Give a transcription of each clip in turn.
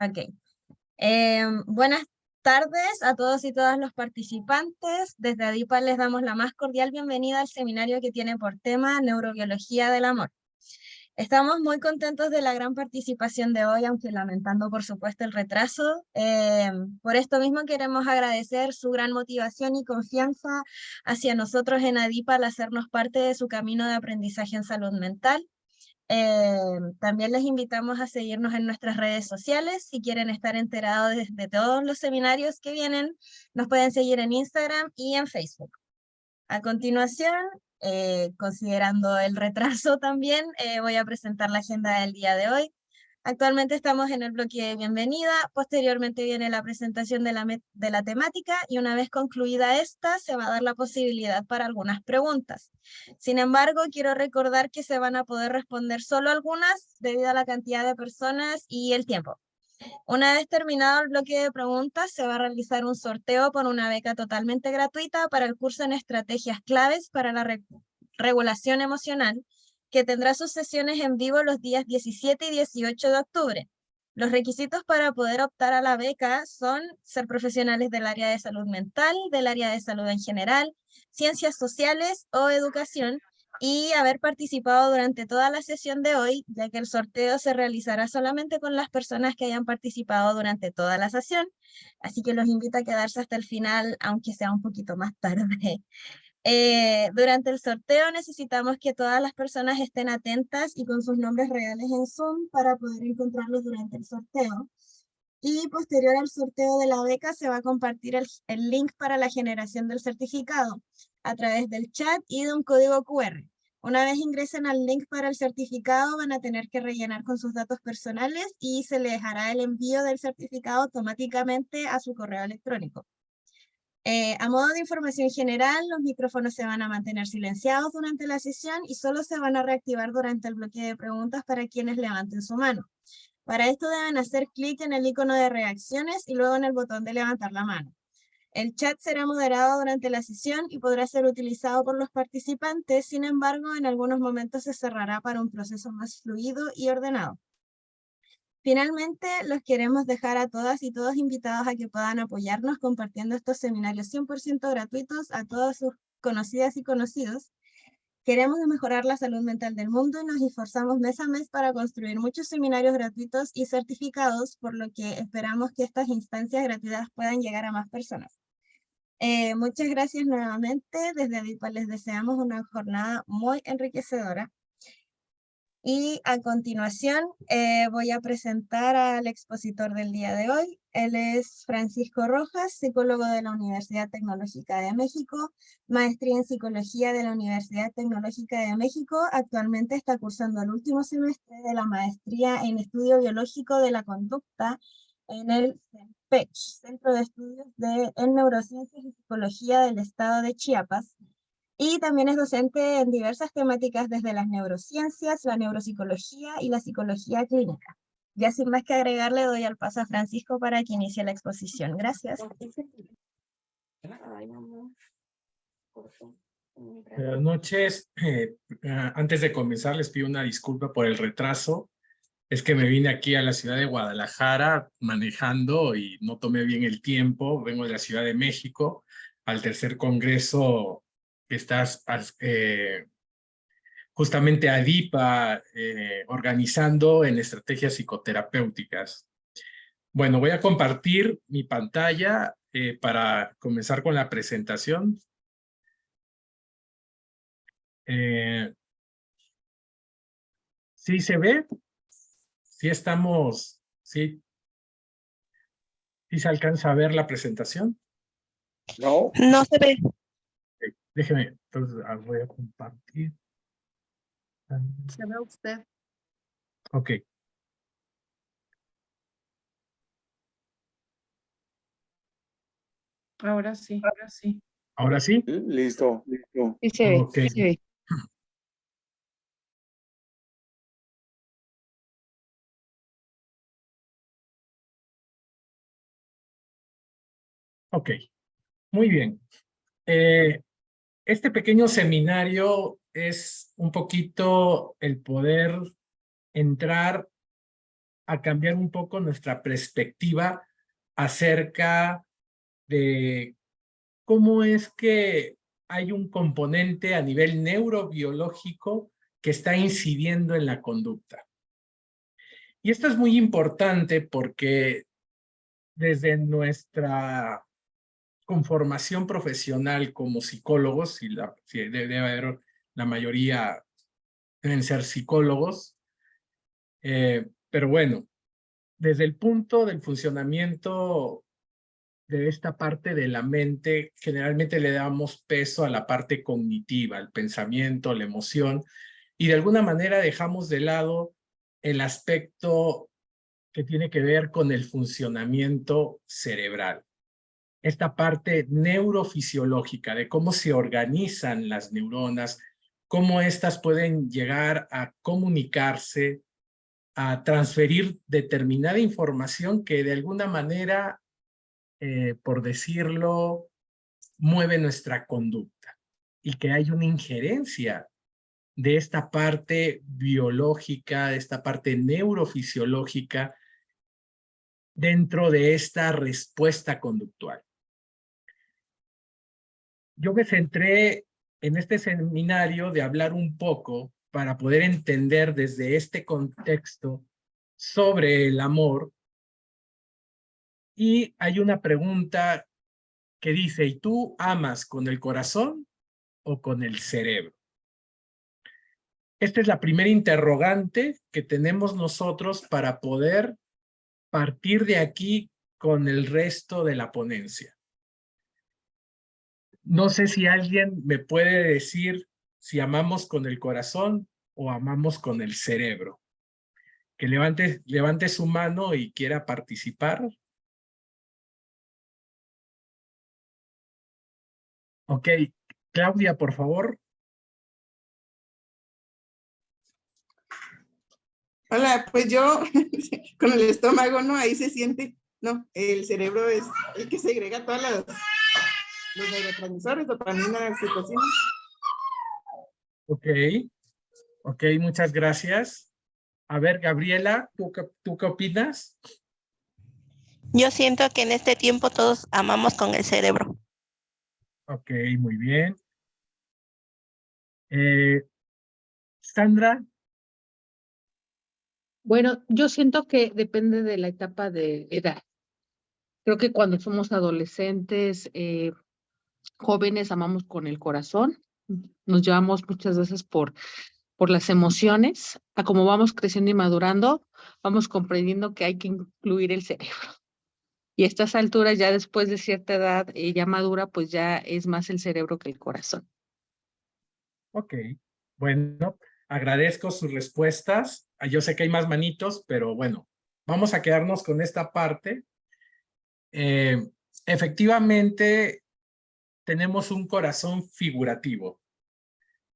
Ok. Buenas tardes a todos y todas los participantes. Desde ADIPA les damos la más cordial bienvenida al seminario que tiene por tema Neurobiología del Amor. Estamos muy contentos de la gran participación de hoy, aunque lamentando por supuesto el retraso. Por esto mismo queremos agradecer su gran motivación y confianza hacia nosotros en ADIPA al hacernos parte de su camino de aprendizaje en salud mental. También les invitamos a seguirnos en nuestras redes sociales. Si quieren estar enterados de todos los seminarios que vienen, nos pueden seguir en Instagram y en Facebook. A continuación, considerando el retraso también, voy a presentar la agenda del día de hoy. Actualmente estamos en el bloque de bienvenida, posteriormente viene la presentación de la temática y una vez concluida esta se va a dar la posibilidad para algunas preguntas. Sin embargo, quiero recordar que se van a poder responder solo algunas debido a la cantidad de personas y el tiempo. Una vez terminado el bloque de preguntas, se va a realizar un sorteo por una beca totalmente gratuita para el curso en estrategias claves para la regulación emocional, que tendrá sus sesiones en vivo los días 17 y 18 de octubre. Los requisitos para poder optar a la beca son ser profesionales del área de salud mental, del área de salud en general, ciencias sociales o educación, y haber participado durante toda la sesión de hoy, ya que el sorteo se realizará solamente con las personas que hayan participado durante toda la sesión, así que los invito a quedarse hasta el final, aunque sea un poquito más tarde. Durante el sorteo necesitamos que todas las personas estén atentas y con sus nombres reales en Zoom para poder encontrarlos durante el sorteo. Y posterior al sorteo de la beca se va a compartir el link para la generación del certificado a través del chat y de un código QR. Una vez ingresen al link para el certificado van a tener que rellenar con sus datos personales y se les hará el envío del certificado automáticamente a su correo electrónico. A modo de información general, los micrófonos se van a mantener silenciados durante la sesión y solo se van a reactivar durante el bloque de preguntas para quienes levanten su mano. Para esto deben hacer clic en el icono de reacciones y luego en el botón de levantar la mano. El chat será moderado durante la sesión y podrá ser utilizado por los participantes, sin embargo, en algunos momentos se cerrará para un proceso más fluido y ordenado. Finalmente, los queremos dejar a todas y todos invitados a que puedan apoyarnos compartiendo estos seminarios 100% gratuitos a todas sus conocidas y conocidos. Queremos mejorar la salud mental del mundo y nos esforzamos mes a mes para construir muchos seminarios gratuitos y certificados, por lo que esperamos que estas instancias gratuitas puedan llegar a más personas. Muchas gracias nuevamente. Desde ADIPA les deseamos una jornada muy enriquecedora. Y a continuación voy a presentar al expositor del día de hoy. Él es Francisco Rojas, psicólogo de la Universidad Tecnológica de México, maestría en psicología de la Universidad Tecnológica de México. Actualmente está cursando el último semestre de la maestría en estudio biológico de la conducta en el CENPECH, Centro de Estudios en Neurociencias y Psicología del Estado de Chiapas. Y también es docente en diversas temáticas desde las neurociencias, la neuropsicología y la psicología clínica. Ya sin más que agregar, le doy al paso a Francisco para que inicie la exposición. Gracias. Buenas noches. Antes de comenzar, les pido una disculpa por el retraso. Es que me vine aquí a la ciudad de Guadalajara manejando y no tomé bien el tiempo. Vengo de la Ciudad de México al tercer congreso que estás justamente ADIPA organizando en estrategias psicoterapéuticas. Bueno, voy a compartir mi pantalla para comenzar con la presentación. ¿Sí se ve? ¿Sí estamos? ¿Sí se alcanza a ver la presentación? No. No se ve. Déjeme, entonces voy a compartir. Se ve usted. Ok. Ahora sí, ahora sí. ¿Ahora sí? Listo, listo. Sí se ve, Ok. sí se ve. Ok, muy bien. Este pequeño seminario es un poquito el poder entrar a cambiar un poco nuestra perspectiva acerca de cómo es que hay un componente a nivel neurobiológico que está incidiendo en la conducta. Y esto es muy importante porque desde nuestra conformación profesional como psicólogos, y debe haber la mayoría deben ser psicólogos, pero bueno, desde el punto del funcionamiento de esta parte de la mente, generalmente le damos peso a la parte cognitiva, al pensamiento, la emoción, y de alguna manera dejamos de lado el aspecto que tiene que ver con el funcionamiento cerebral. Esta parte neurofisiológica de cómo se organizan las neuronas, cómo éstas pueden llegar a comunicarse, a transferir determinada información que de alguna manera, por decirlo, mueve nuestra conducta y que hay una injerencia de esta parte biológica, de esta parte neurofisiológica dentro de esta respuesta conductual. Yo me centré en este seminario de hablar un poco para poder entender desde este contexto sobre el amor. Y hay una pregunta que dice, ¿y tú amas con el corazón o con el cerebro? Esta es la primera interrogante que tenemos nosotros para poder partir de aquí con el resto de la ponencia. No sé si alguien me puede decir si amamos con el corazón o amamos con el cerebro. Que levante su mano y quiera participar. Ok, Claudia, por favor. Hola, pues yo con el estómago, ¿no? Ahí se siente, no, el cerebro es el que segrega todos los neurotransmisores, dopamina, oxitocina. Ok, muchas gracias. A ver, Gabriela, ¿tú qué opinas? Yo siento que en este tiempo todos amamos con el cerebro. Ok, muy bien. Sandra. Bueno, yo siento que depende de la etapa de edad. Creo que cuando somos adolescentes, jóvenes, amamos con el corazón. Nos llevamos muchas veces por las emociones. A como vamos creciendo y madurando, vamos comprendiendo que hay que incluir el cerebro. Y a estas alturas, ya después de cierta edad, ya madura, pues ya es más el cerebro que el corazón. Ok, bueno, agradezco sus respuestas. Yo sé que hay más manitos, pero bueno, vamos a quedarnos con esta parte. Efectivamente, tenemos un corazón figurativo.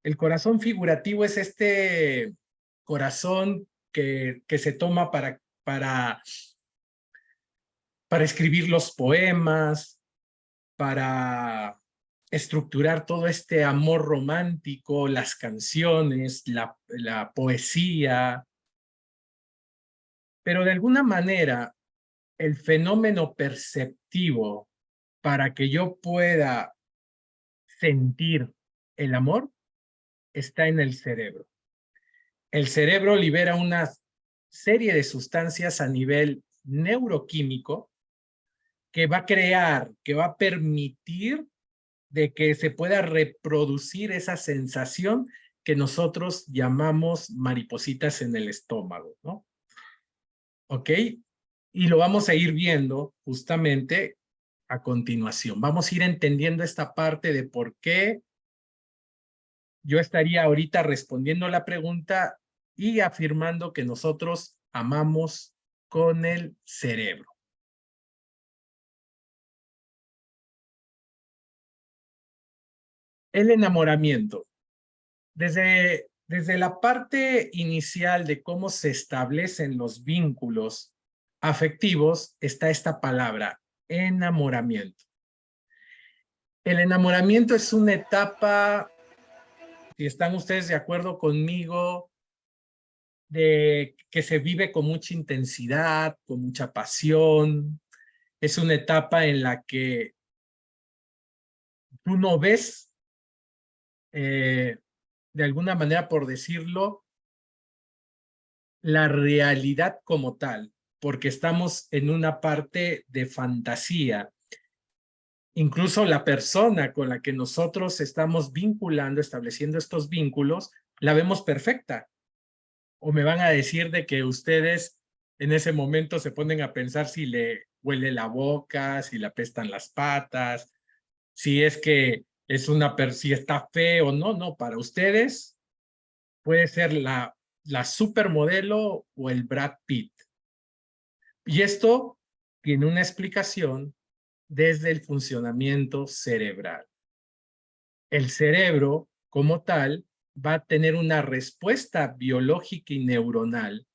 El corazón figurativo es este corazón que se toma para escribir los poemas, para estructurar todo este amor romántico, las canciones, la poesía. Pero de alguna manera, el fenómeno perceptivo para que yo pueda sentir el amor está en el cerebro. El cerebro libera una serie de sustancias a nivel neuroquímico que va a crear, que va a permitir de que se pueda reproducir esa sensación que nosotros llamamos maripositas en el estómago, ¿no? ¿Ok? Y lo vamos a ir viendo justamente a continuación. Vamos a ir entendiendo esta parte de por qué yo estaría ahorita respondiendo la pregunta y afirmando que nosotros amamos con el cerebro. El enamoramiento. Desde la parte inicial de cómo se establecen los vínculos afectivos está esta palabra, enamoramiento. El enamoramiento es una etapa, si están ustedes de acuerdo conmigo, que se vive con mucha intensidad, con mucha pasión. Es una etapa en la que tú no ves, de alguna manera, por decirlo, la realidad como tal, porque estamos en una parte de fantasía. Incluso la persona con la que nosotros estamos vinculando, estableciendo estos vínculos, la vemos perfecta. O me van a decir de que ustedes en ese momento se ponen a pensar si le huele la boca, si le apestan las patas, si es que es si está feo o no. No, para ustedes puede ser la supermodelo o el Brad Pitt. Y esto tiene una explicación desde el funcionamiento cerebral. El cerebro, como tal, va a tener una respuesta biológica y neuronal,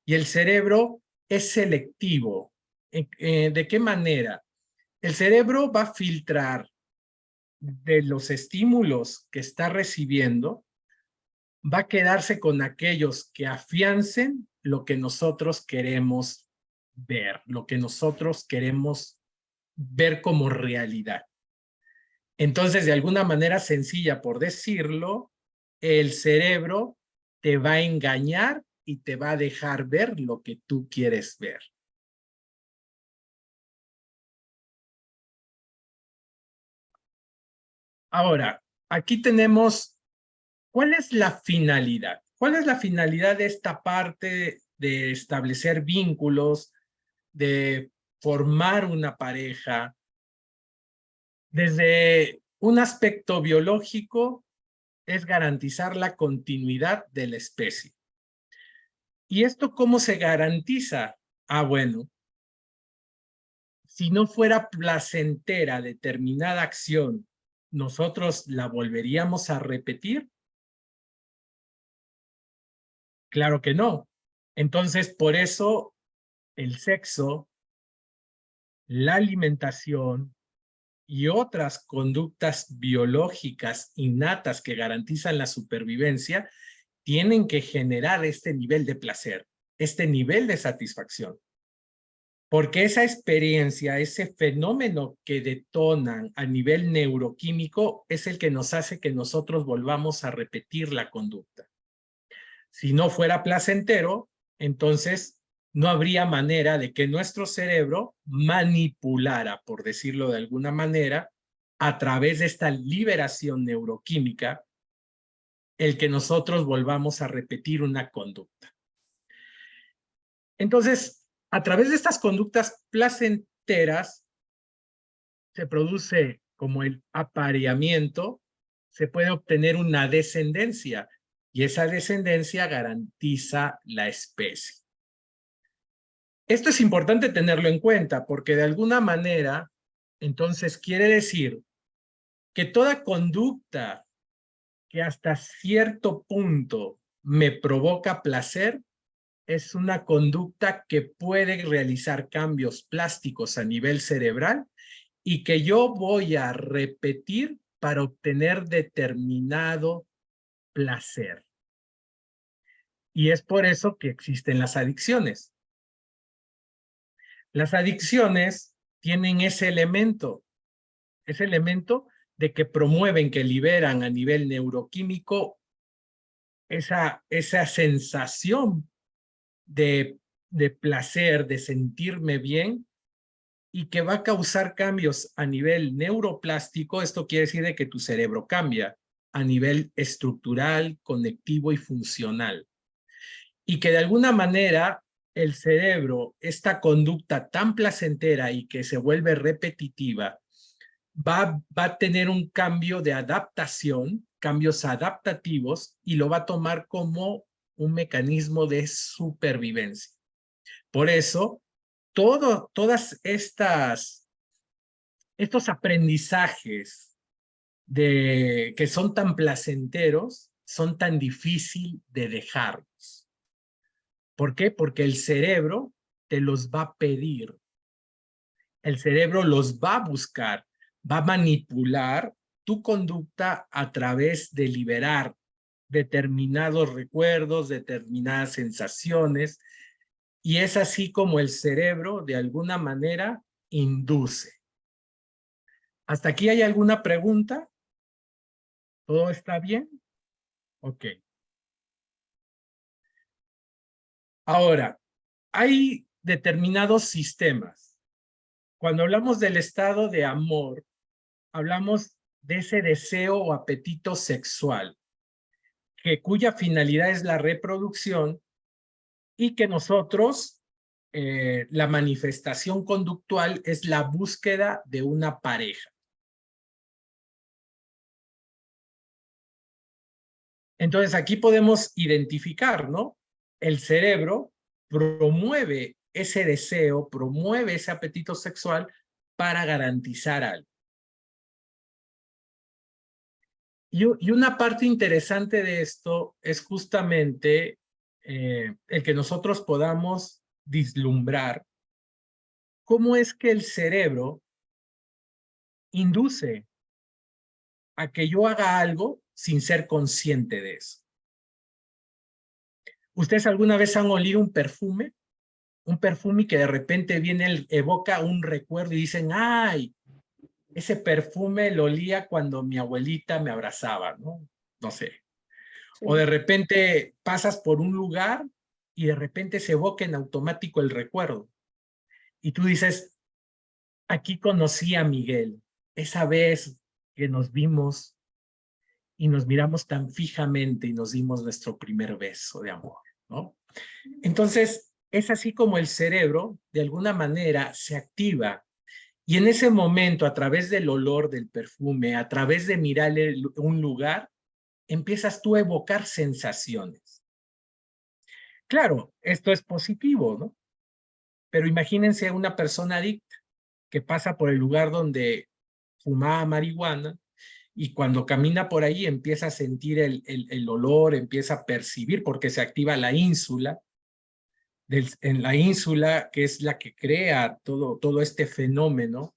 y el cerebro es selectivo. ¿De qué manera? El cerebro va a filtrar de los estímulos que está recibiendo, va a quedarse con aquellos que afiancen lo que nosotros queremos ver, lo que nosotros queremos ver como realidad. Entonces, de alguna manera sencilla, por decirlo, el cerebro te va a engañar y te va a dejar ver lo que tú quieres ver. Ahora, aquí tenemos, ¿cuál es la finalidad? ¿Cuál es la finalidad de esta parte de establecer vínculos, de formar una pareja? Desde un aspecto biológico, es garantizar la continuidad de la especie. ¿Y esto cómo se garantiza? Ah, bueno, si no fuera placentera determinada acción, ¿nosotros la volveríamos a repetir? Claro que no. Entonces, por eso el sexo, la alimentación y otras conductas biológicas innatas que garantizan la supervivencia tienen que generar este nivel de placer, este nivel de satisfacción. Porque esa experiencia, ese fenómeno que detonan a nivel neuroquímico es el que nos hace que nosotros volvamos a repetir la conducta. Si no fuera placentero, entonces no habría manera de que nuestro cerebro manipulara, por decirlo de alguna manera, a través de esta liberación neuroquímica, el que nosotros volvamos a repetir una conducta. Entonces, a través de estas conductas placenteras, se produce como el apareamiento, se puede obtener una descendencia, y esa descendencia garantiza la especie. Esto es importante tenerlo en cuenta, porque de alguna manera, entonces quiere decir que toda conducta que hasta cierto punto me provoca placer, es una conducta que puede realizar cambios plásticos a nivel cerebral y que yo voy a repetir para obtener determinado placer. Y es por eso que existen las adicciones. Las adicciones tienen ese elemento de que promueven, que liberan a nivel neuroquímico esa sensación de placer, de sentirme bien, y que va a causar cambios a nivel neuroplástico. Esto quiere decir de que tu cerebro cambia a nivel estructural, conectivo y funcional. Y que de alguna manera el cerebro, esta conducta tan placentera y que se vuelve repetitiva, va a tener un cambio de adaptación, cambios adaptativos, y lo va a tomar como un mecanismo de supervivencia. Por eso, todas estos aprendizajes que son tan placenteros, son tan difíciles de dejarlos. ¿Por qué? Porque el cerebro te los va a pedir. El cerebro los va a buscar, va a manipular tu conducta a través de liberar determinados recuerdos, determinadas sensaciones, y es así como el cerebro, de alguna manera, induce. ¿Hasta aquí hay alguna pregunta? ¿Todo está bien? Ok. Ahora, hay determinados sistemas. Cuando hablamos del estado de amor, hablamos de ese deseo o apetito sexual, cuya finalidad es la reproducción y que nosotros, la manifestación conductual es la búsqueda de una pareja. Entonces aquí podemos identificar, ¿no? El cerebro promueve ese deseo, promueve ese apetito sexual para garantizar algo. Y una parte interesante de esto es justamente el que nosotros podamos vislumbrar cómo es que el cerebro induce a que yo haga algo sin ser consciente de eso. ¿Ustedes alguna vez han olido un perfume? Un perfume que de repente viene, evoca un recuerdo y dicen, ¡ay! Ese perfume lo olía cuando mi abuelita me abrazaba, ¿no? No sé. Sí. O de repente pasas por un lugar y de repente se evoca en automático el recuerdo. Y tú dices, aquí conocí a Miguel, esa vez que nos vimos y nos miramos tan fijamente y nos dimos nuestro primer beso de amor, ¿no? Entonces, es así como el cerebro, de alguna manera, se activa. Y en ese momento, a través del olor del perfume, a través de mirarle un lugar, empiezas tú a evocar sensaciones. Claro, esto es positivo, ¿no? Pero imagínense una persona adicta que pasa por el lugar donde fumaba marihuana y cuando camina por ahí empieza a sentir el olor, empieza a percibir porque se activa la ínsula, en la ínsula que es la que crea todo este fenómeno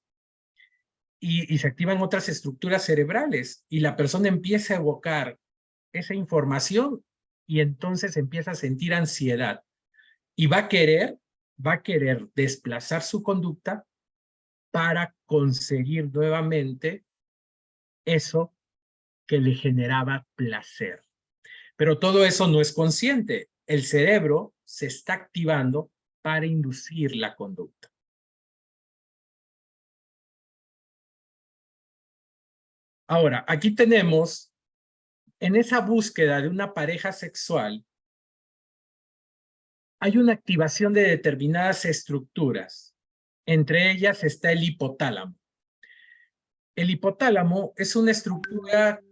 y se activan otras estructuras cerebrales y la persona empieza a evocar esa información y entonces empieza a sentir ansiedad y va a querer desplazar su conducta para conseguir nuevamente eso que le generaba placer. Pero todo eso no es consciente. El cerebro se está activando para inducir la conducta. Ahora, aquí tenemos, en esa búsqueda de una pareja sexual, hay una activación de determinadas estructuras. Entre ellas está el hipotálamo. El hipotálamo es una estructura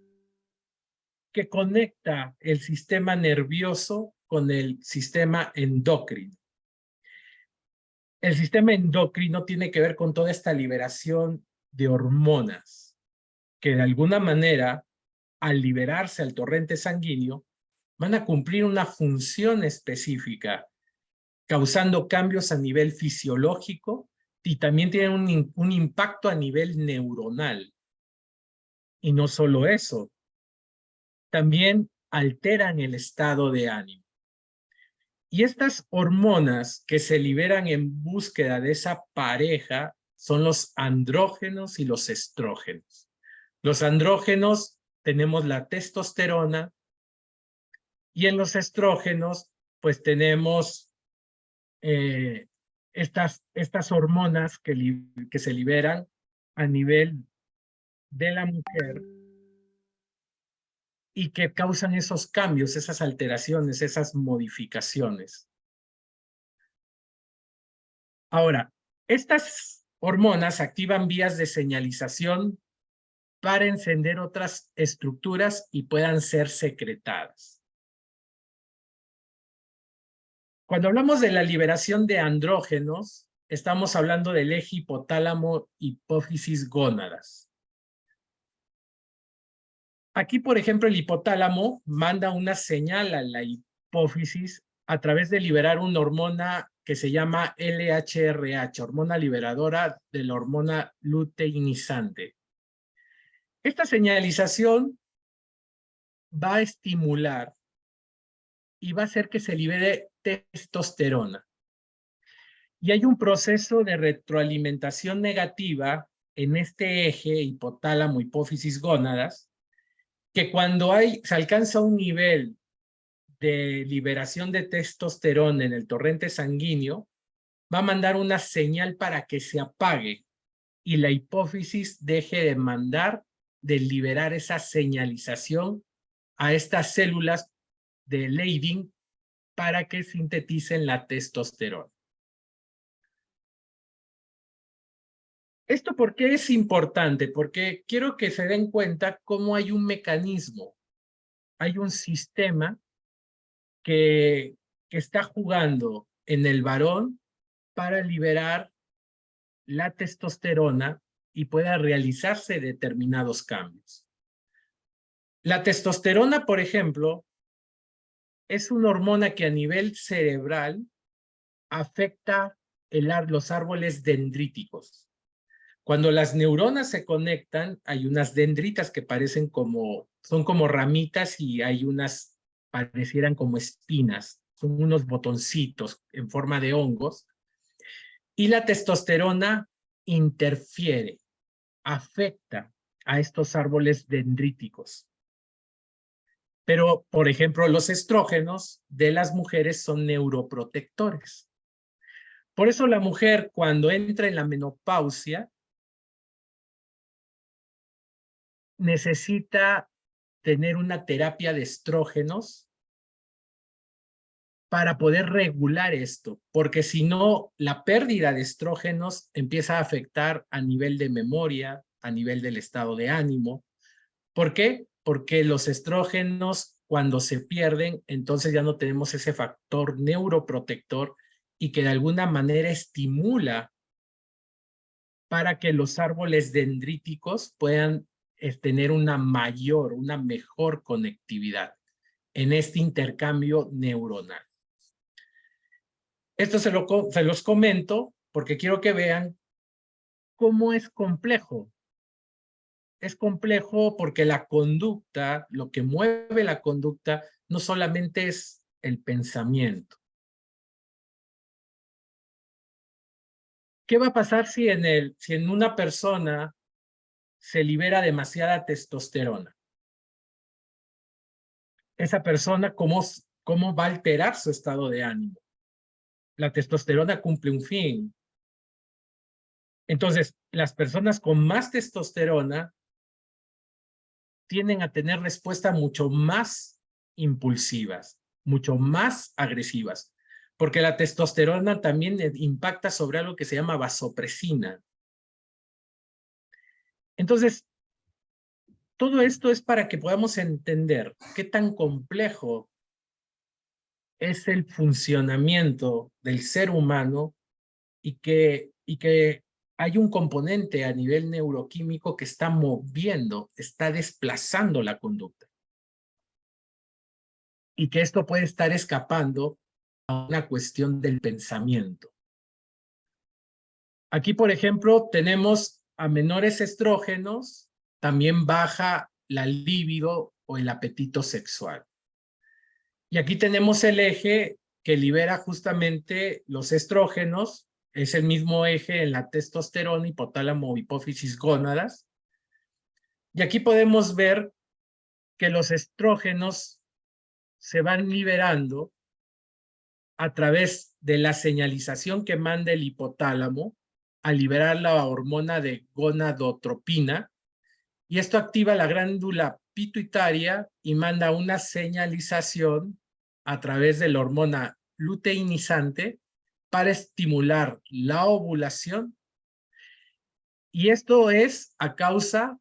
que conecta el sistema nervioso con el sistema endocrino. El sistema endocrino tiene que ver con toda esta liberación de hormonas que de alguna manera, al liberarse al torrente sanguíneo, van a cumplir una función específica, causando cambios a nivel fisiológico y también tienen un impacto a nivel neuronal. Y no solo eso, también alteran el estado de ánimo. Y estas hormonas que se liberan en búsqueda de esa pareja son los andrógenos y los estrógenos. Los andrógenos tenemos la testosterona y en los estrógenos pues tenemos estas hormonas que se liberan a nivel de la mujer y que causan esos cambios, esas alteraciones, esas modificaciones. Ahora, estas hormonas activan vías de señalización para encender otras estructuras y puedan ser secretadas. Cuando hablamos de la liberación de andrógenos, estamos hablando del eje hipotálamo, hipófisis, gónadas. Aquí, por ejemplo, el hipotálamo manda una señal a la hipófisis a través de liberar una hormona que se llama LHRH, hormona liberadora de la hormona luteinizante. Esta señalización va a estimular y va a hacer que se libere testosterona. Y hay un proceso de retroalimentación negativa en este eje hipotálamo, hipófisis, gónadas, que cuando se alcanza un nivel de liberación de testosterona en el torrente sanguíneo, va a mandar una señal para que se apague y la hipófisis deje de mandar, de liberar esa señalización a estas células de Leydig para que sinteticen la testosterona. ¿Esto por qué es importante? Porque quiero que se den cuenta cómo hay un mecanismo, hay un sistema que está jugando en el varón para liberar la testosterona y pueda realizarse determinados cambios. La testosterona, por ejemplo, es una hormona que a nivel cerebral afecta los árboles dendríticos. Cuando las neuronas se conectan, hay unas dendritas que son como ramitas y hay unas parecieran como espinas. Son unos botoncitos en forma de hongos. Y la testosterona interfiere, afecta a estos árboles dendríticos. Pero, por ejemplo, los estrógenos de las mujeres son neuroprotectores. Por eso la mujer, cuando entra en la menopausia, necesita tener una terapia de estrógenos para poder regular esto, porque si no, la pérdida de estrógenos empieza a afectar a nivel de memoria, a nivel del estado de ánimo. ¿Por qué? Porque los estrógenos, cuando se pierden, entonces ya no tenemos ese factor neuroprotector y que de alguna manera estimula para que los árboles dendríticos puedan tener una mejor conectividad en este intercambio neuronal. Esto se los comento porque quiero que vean cómo es complejo. Es complejo porque la conducta, lo que mueve la conducta, no solamente es el pensamiento. ¿Qué va a pasar si en una persona se libera demasiada testosterona? Esa persona, ¿cómo va a alterar su estado de ánimo? La testosterona cumple un fin. Entonces, las personas con más testosterona tienden a tener respuestas mucho más impulsivas, mucho más agresivas, porque la testosterona también impacta sobre algo que se llama vasopresina. Entonces, todo esto es para que podamos entender qué tan complejo es el funcionamiento del ser humano y que hay un componente a nivel neuroquímico que está moviendo, está desplazando la conducta. Y que esto puede estar escapando a una cuestión del pensamiento. Aquí, por ejemplo, tenemos a menores estrógenos, también baja la libido o el apetito sexual. Y aquí tenemos el eje que libera justamente los estrógenos, es el mismo eje en la testosterona, hipotálamo, hipófisis, gónadas. Y aquí podemos ver que los estrógenos se van liberando a través de la señalización que manda el hipotálamo a liberar la hormona de gonadotropina, y esto activa la glándula pituitaria y manda una señalización a través de la hormona luteinizante para estimular la ovulación, y esto es a causa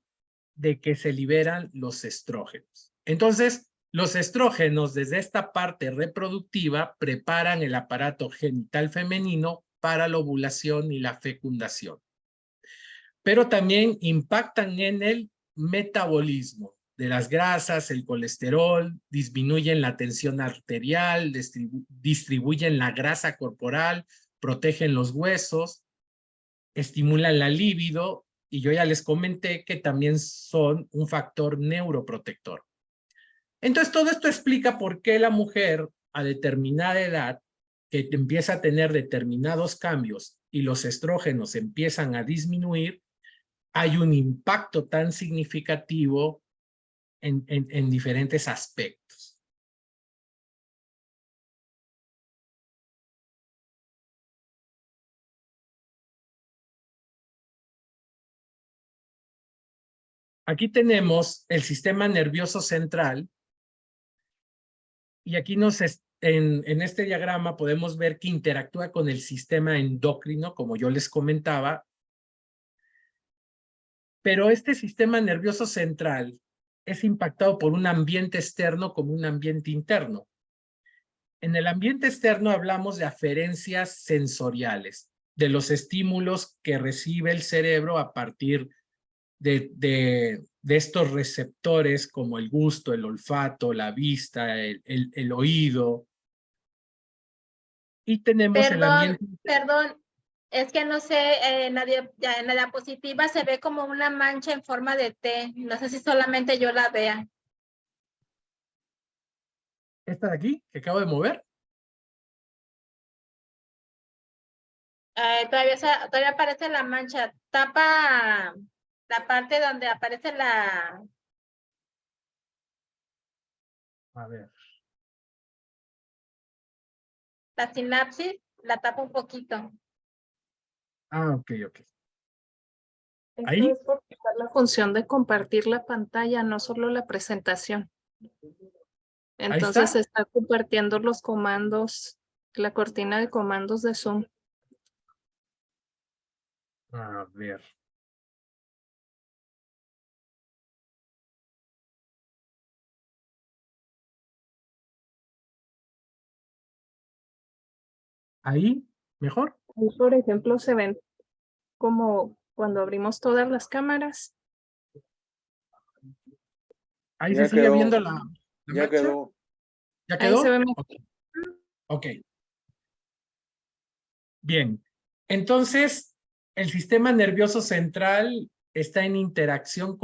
de que se liberan los estrógenos. Entonces, los estrógenos desde esta parte reproductiva preparan el aparato genital femenino para la ovulación y la fecundación. Pero también impactan en el metabolismo de las grasas, el colesterol, disminuyen la tensión arterial, distribuyen la grasa corporal, protegen los huesos, estimulan la libido, y yo ya les comenté que también son un factor neuroprotector. Entonces, todo esto explica por qué la mujer a determinada edad, que empieza a tener determinados cambios y los estrógenos empiezan a disminuir, hay un impacto tan significativo en diferentes aspectos. Aquí tenemos el sistema nervioso central y aquí en este diagrama podemos ver que interactúa con el sistema endocrino, como yo les comentaba, pero este sistema nervioso central es impactado por un ambiente externo como un ambiente interno. En el ambiente externo hablamos de aferencias sensoriales, de los estímulos que recibe el cerebro a partir de estos receptores como el gusto, el olfato, la vista, el oído. Y tenemos el ambiente... Perdón, es que no sé, en la diapositiva se ve como una mancha en forma de T. No sé si solamente yo la vea. ¿Esta de aquí, que acabo de mover? Todavía aparece la mancha. Tapa la parte donde aparece la... A ver. La sinapsis, la tapa un poquito. Ah, ok. Esto Ahí. es porque está la función de compartir la pantalla, no solo la presentación. Entonces se está compartiendo los comandos, la cortina de comandos de Zoom. A ver. Ahí, mejor. Ahí, por ejemplo, se ven como cuando abrimos todas las cámaras. Ahí Ya se sigue quedó. viendo la Ya mancha. quedó. ¿Ya Ahí quedó? se ve mejor. Ok. Bien. Entonces, el sistema nervioso central está en interacción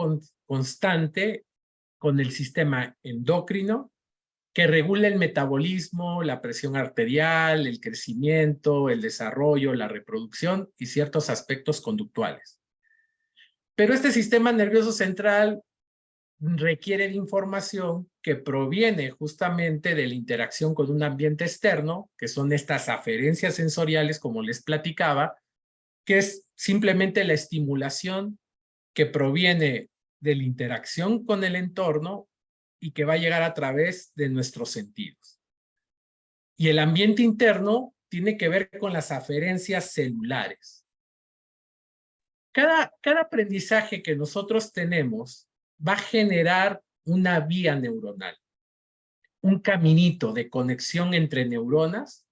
constante con el sistema endocrino, que regula el metabolismo, la presión arterial, el crecimiento, el desarrollo, la reproducción y ciertos aspectos conductuales. Pero este sistema nervioso central requiere de información que proviene justamente de la interacción con un ambiente externo, que son estas aferencias sensoriales, como les platicaba, que es simplemente la estimulación que proviene de la interacción con el entorno y que va a llegar a través de nuestros sentidos. Y el ambiente interno tiene que ver con las aferencias celulares. Cada aprendizaje que nosotros tenemos va a generar una vía neuronal, un caminito de conexión entre neuronas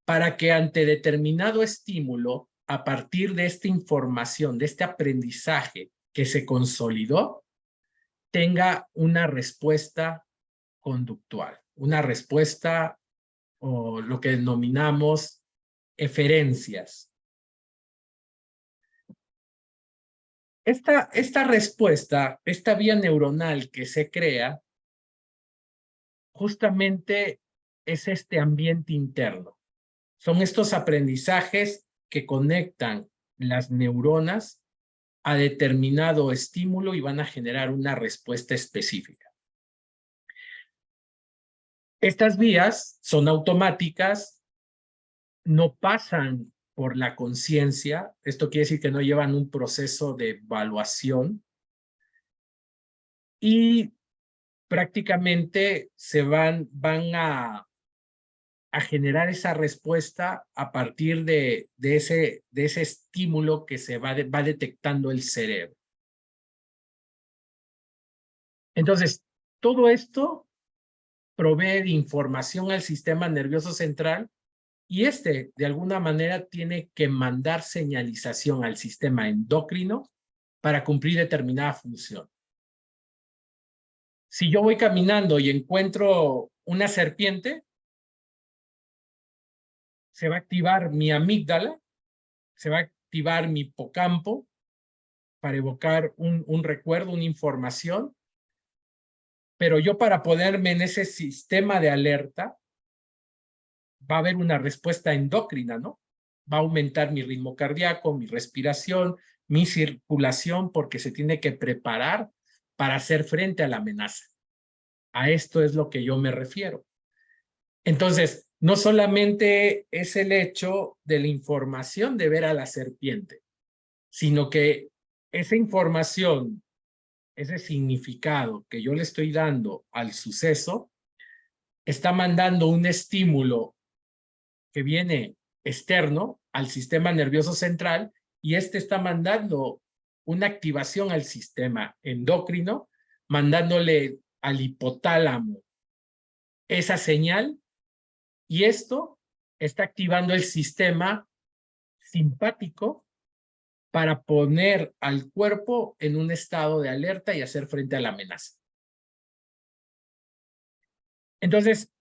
para que ante determinado estímulo, a partir de esta información, de este aprendizaje que se consolidó, tenga una respuesta conductual, una respuesta o lo que denominamos eferencias. Esta respuesta, esta vía neuronal que se crea, justamente es este ambiente interno. Son estos aprendizajes que conectan las neuronas a determinado estímulo y van a generar una respuesta específica. Estas vías son automáticas, no pasan por la conciencia, esto quiere decir que no llevan un proceso de evaluación y prácticamente van a generar esa respuesta a partir de ese estímulo que se va detectando el cerebro. Entonces, todo esto provee de información al sistema nervioso central y de alguna manera, tiene que mandar señalización al sistema endocrino para cumplir determinada función. Si yo voy caminando y encuentro una serpiente, se va a activar mi amígdala, se va a activar mi hipocampo para evocar un recuerdo, una información, Pero yo para ponerme en ese sistema de alerta, va a haber una respuesta endocrina, ¿no? Va a aumentar mi ritmo cardíaco, mi respiración, mi circulación, porque se tiene que preparar para hacer frente a la amenaza. A esto es lo que yo me refiero. Entonces, no solamente es el hecho de la información de ver a la serpiente, sino que esa información, ese significado que yo le estoy dando al suceso, está mandando un estímulo que viene externo al sistema nervioso central y este está mandando una activación al sistema endocrino, mandándole al hipotálamo esa señal y esto está activando el sistema simpático para poner al cuerpo en un estado de alerta y hacer frente a la amenaza. Entonces,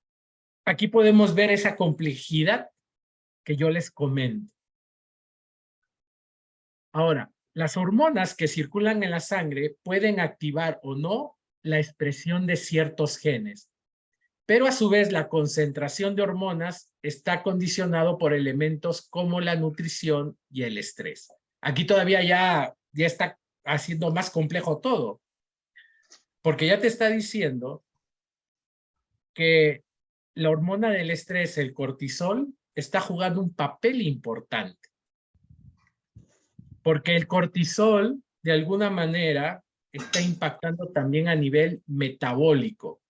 aquí podemos ver esa complejidad que yo les comento. Ahora, las hormonas que circulan en la sangre pueden activar o no la expresión de ciertos genes, pero a su vez la concentración de hormonas está condicionado por elementos como la nutrición y el estrés. Aquí todavía ya está haciendo más complejo todo, porque ya te está diciendo que la hormona del estrés, el cortisol, está jugando un papel importante. Porque el cortisol, de alguna manera, está impactando también a nivel metabólico.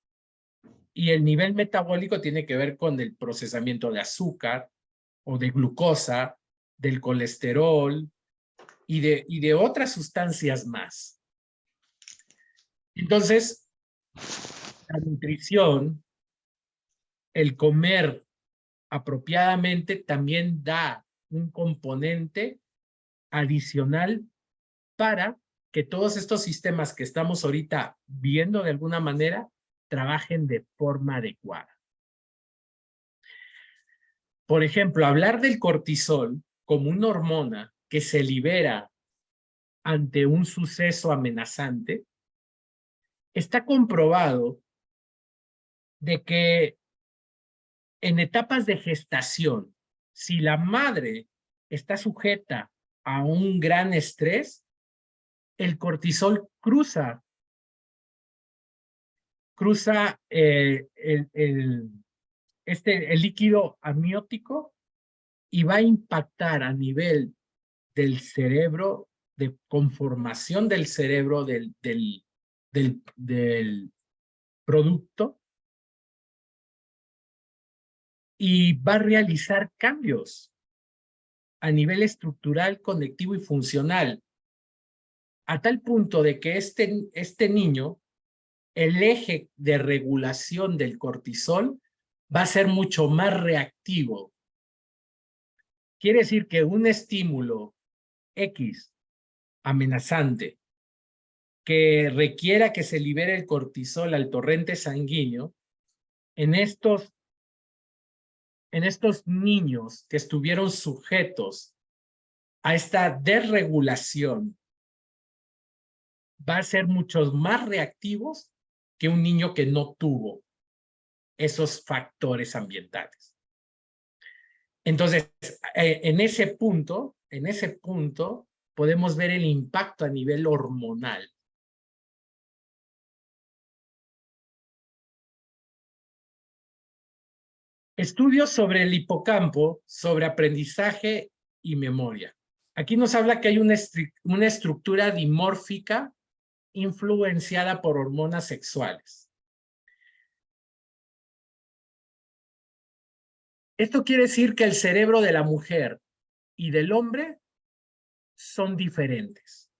Y el nivel metabólico tiene que ver con el procesamiento de azúcar o de glucosa, del colesterol y de otras sustancias más. Entonces, la nutrición, el comer apropiadamente también da un componente adicional para que todos estos sistemas que estamos ahorita viendo de alguna manera trabajen de forma adecuada. Por ejemplo, hablar del cortisol como una hormona que se libera ante un suceso amenazante, está comprobado de que en etapas de gestación, si la madre está sujeta a un gran estrés, el cortisol cruza el líquido amniótico y va a impactar a nivel del cerebro, de conformación del cerebro del producto y va a realizar cambios a nivel estructural, conectivo y funcional, a tal punto de que este niño, el eje de regulación del cortisol va a ser mucho más reactivo. Quiere decir que un estímulo X amenazante que requiera que se libere el cortisol al torrente sanguíneo, en estos niños que estuvieron sujetos a esta desregulación, va a ser muchos más reactivos que un niño que no tuvo esos factores ambientales. Entonces, en ese punto, podemos ver el impacto a nivel hormonal. Estudios sobre el hipocampo, sobre aprendizaje y memoria. Aquí nos habla que hay una estructura dimórfica influenciada por hormonas sexuales. Esto quiere decir que el cerebro de la mujer y del hombre son diferentes.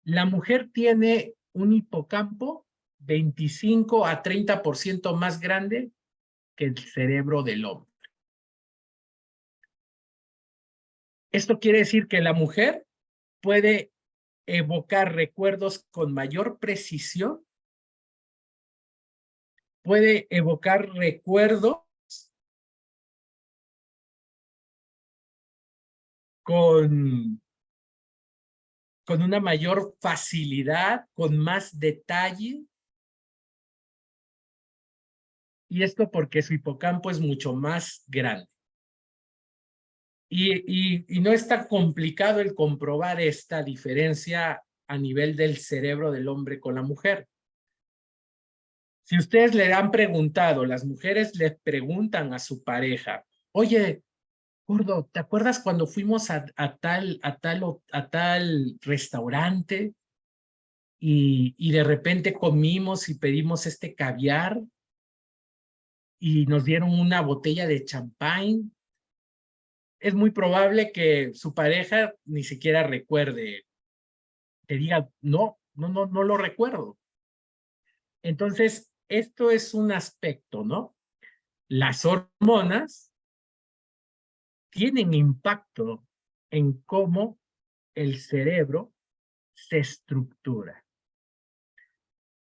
La mujer tiene un hipocampo 25 a 30% más grande que el cerebro del hombre. Esto quiere decir que la mujer puede evocar recuerdos con mayor precisión, puede evocar recuerdos con una mayor facilidad, con más detalle, Y esto porque su hipocampo es mucho más grande. Y no es tan complicado el comprobar esta diferencia a nivel del cerebro del hombre con la mujer. Si ustedes le han preguntado, las mujeres le preguntan a su pareja, oye, gordo, ¿te acuerdas cuando fuimos a tal restaurante y de repente comimos y pedimos este caviar y nos dieron una botella de champán? Es muy probable que su pareja ni siquiera recuerde, que diga, no lo recuerdo. Entonces, esto es un aspecto, ¿no? Las hormonas tienen impacto en cómo el cerebro se estructura.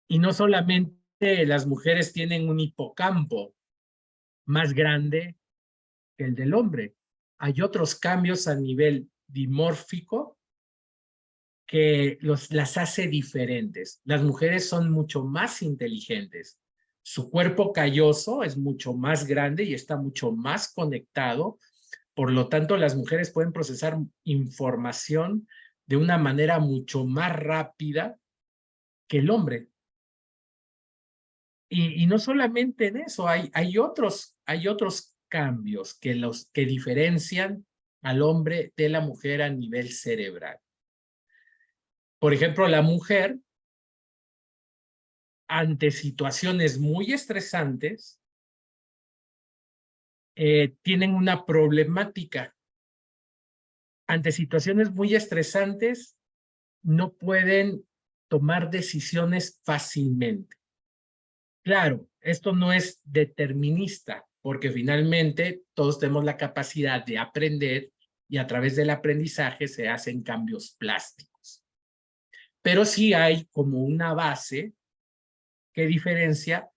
Y no solamente las mujeres tienen un hipocampo más grande que el del hombre. Hay otros cambios a nivel dimórfico que las hace diferentes. Las mujeres son mucho más inteligentes. Su cuerpo calloso es mucho más grande y está mucho más conectado. Por lo tanto, las mujeres pueden procesar información de una manera mucho más rápida que el hombre. Y no solamente en eso, hay otros cambios que diferencian al hombre de la mujer a nivel cerebral. Por ejemplo, la mujer, ante situaciones muy estresantes, tienen una problemática. Ante situaciones muy estresantes, no pueden tomar decisiones fácilmente. Claro, esto no es determinista, porque finalmente todos tenemos la capacidad de aprender y a través del aprendizaje se hacen cambios plásticos. Pero sí hay como una base que diferencia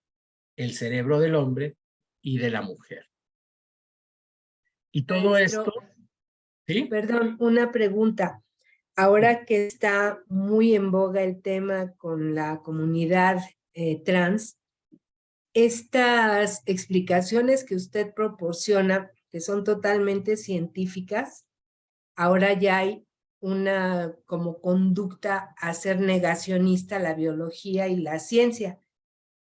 el cerebro del hombre y de la mujer. Y todo Maestro, esto, ¿sí? Perdón, una pregunta. Ahora que está muy en boga el tema con la comunidad trans, estas explicaciones que usted proporciona, que son totalmente científicas, ahora ya hay una como conducta a ser negacionista la biología y la ciencia.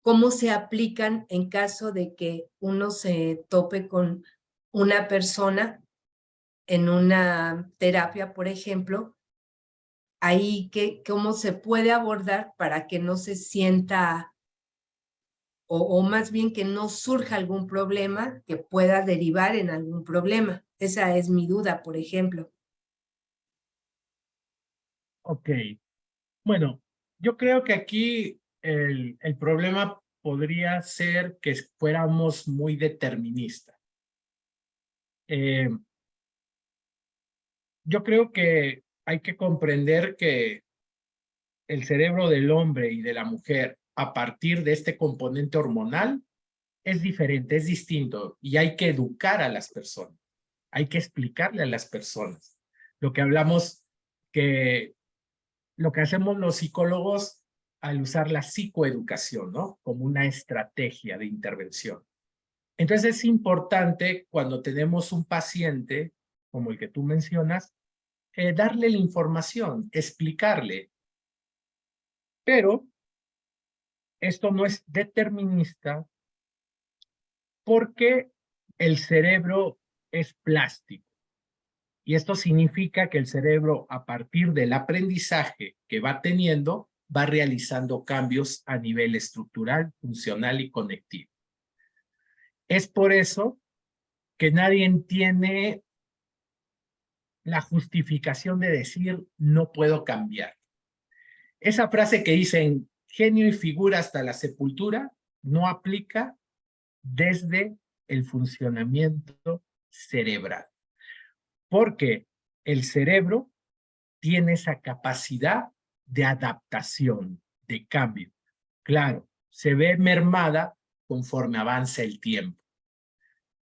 ¿Cómo se aplican en caso de que uno se tope con una persona en una terapia, por ejemplo? Ahí, ¿cómo se puede abordar para que no se sienta, o más bien que no surja algún problema que pueda derivar en algún problema? Esa es mi duda, por ejemplo. Ok. Bueno, yo creo que aquí el problema podría ser que fuéramos muy deterministas. Yo creo que hay que comprender que el cerebro del hombre y de la mujer, a partir de este componente hormonal, es diferente, es distinto, y hay que educar a las personas, hay que explicarle a las personas. Lo que hablamos, lo que hacemos los psicólogos al usar la psicoeducación, ¿no? Como una estrategia de intervención. Entonces es importante cuando tenemos un paciente, como el que tú mencionas, darle la información, explicarle. Pero esto no es determinista porque el cerebro es plástico. Y esto significa que el cerebro, a partir del aprendizaje que va teniendo, va realizando cambios a nivel estructural, funcional y conectivo. Es por eso que nadie tiene la justificación de decir no puedo cambiar. Esa frase que dicen genio y figura hasta la sepultura no aplica desde el funcionamiento cerebral. Porque el cerebro tiene esa capacidad de adaptación, de cambio. Claro, se ve mermada conforme avanza el tiempo.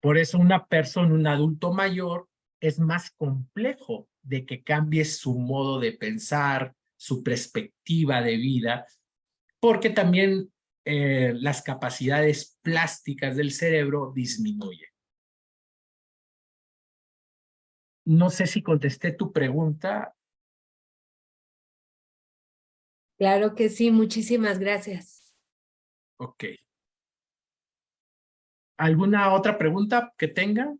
Por eso una persona, un adulto mayor, es más complejo de que cambie su modo de pensar, su perspectiva de vida, porque también las capacidades plásticas del cerebro disminuyen. No sé si contesté tu pregunta. Claro que sí, muchísimas gracias. Ok. ¿Alguna otra pregunta que tenga?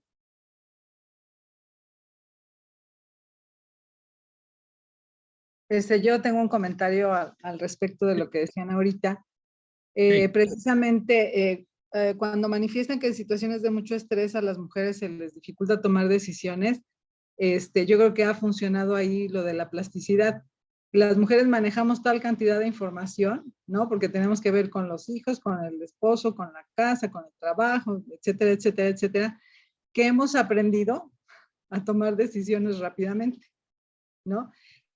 Yo tengo un comentario al respecto de lo que decían ahorita. Sí. Precisamente cuando manifiestan que en situaciones de mucho estrés a las mujeres se les dificulta tomar decisiones, yo creo que ha funcionado ahí lo de la plasticidad. Las mujeres manejamos tal cantidad de información, ¿no? Porque tenemos que ver con los hijos, con el esposo, con la casa, con el trabajo, etcétera, etcétera, etcétera, que hemos aprendido a tomar decisiones rápidamente, ¿no?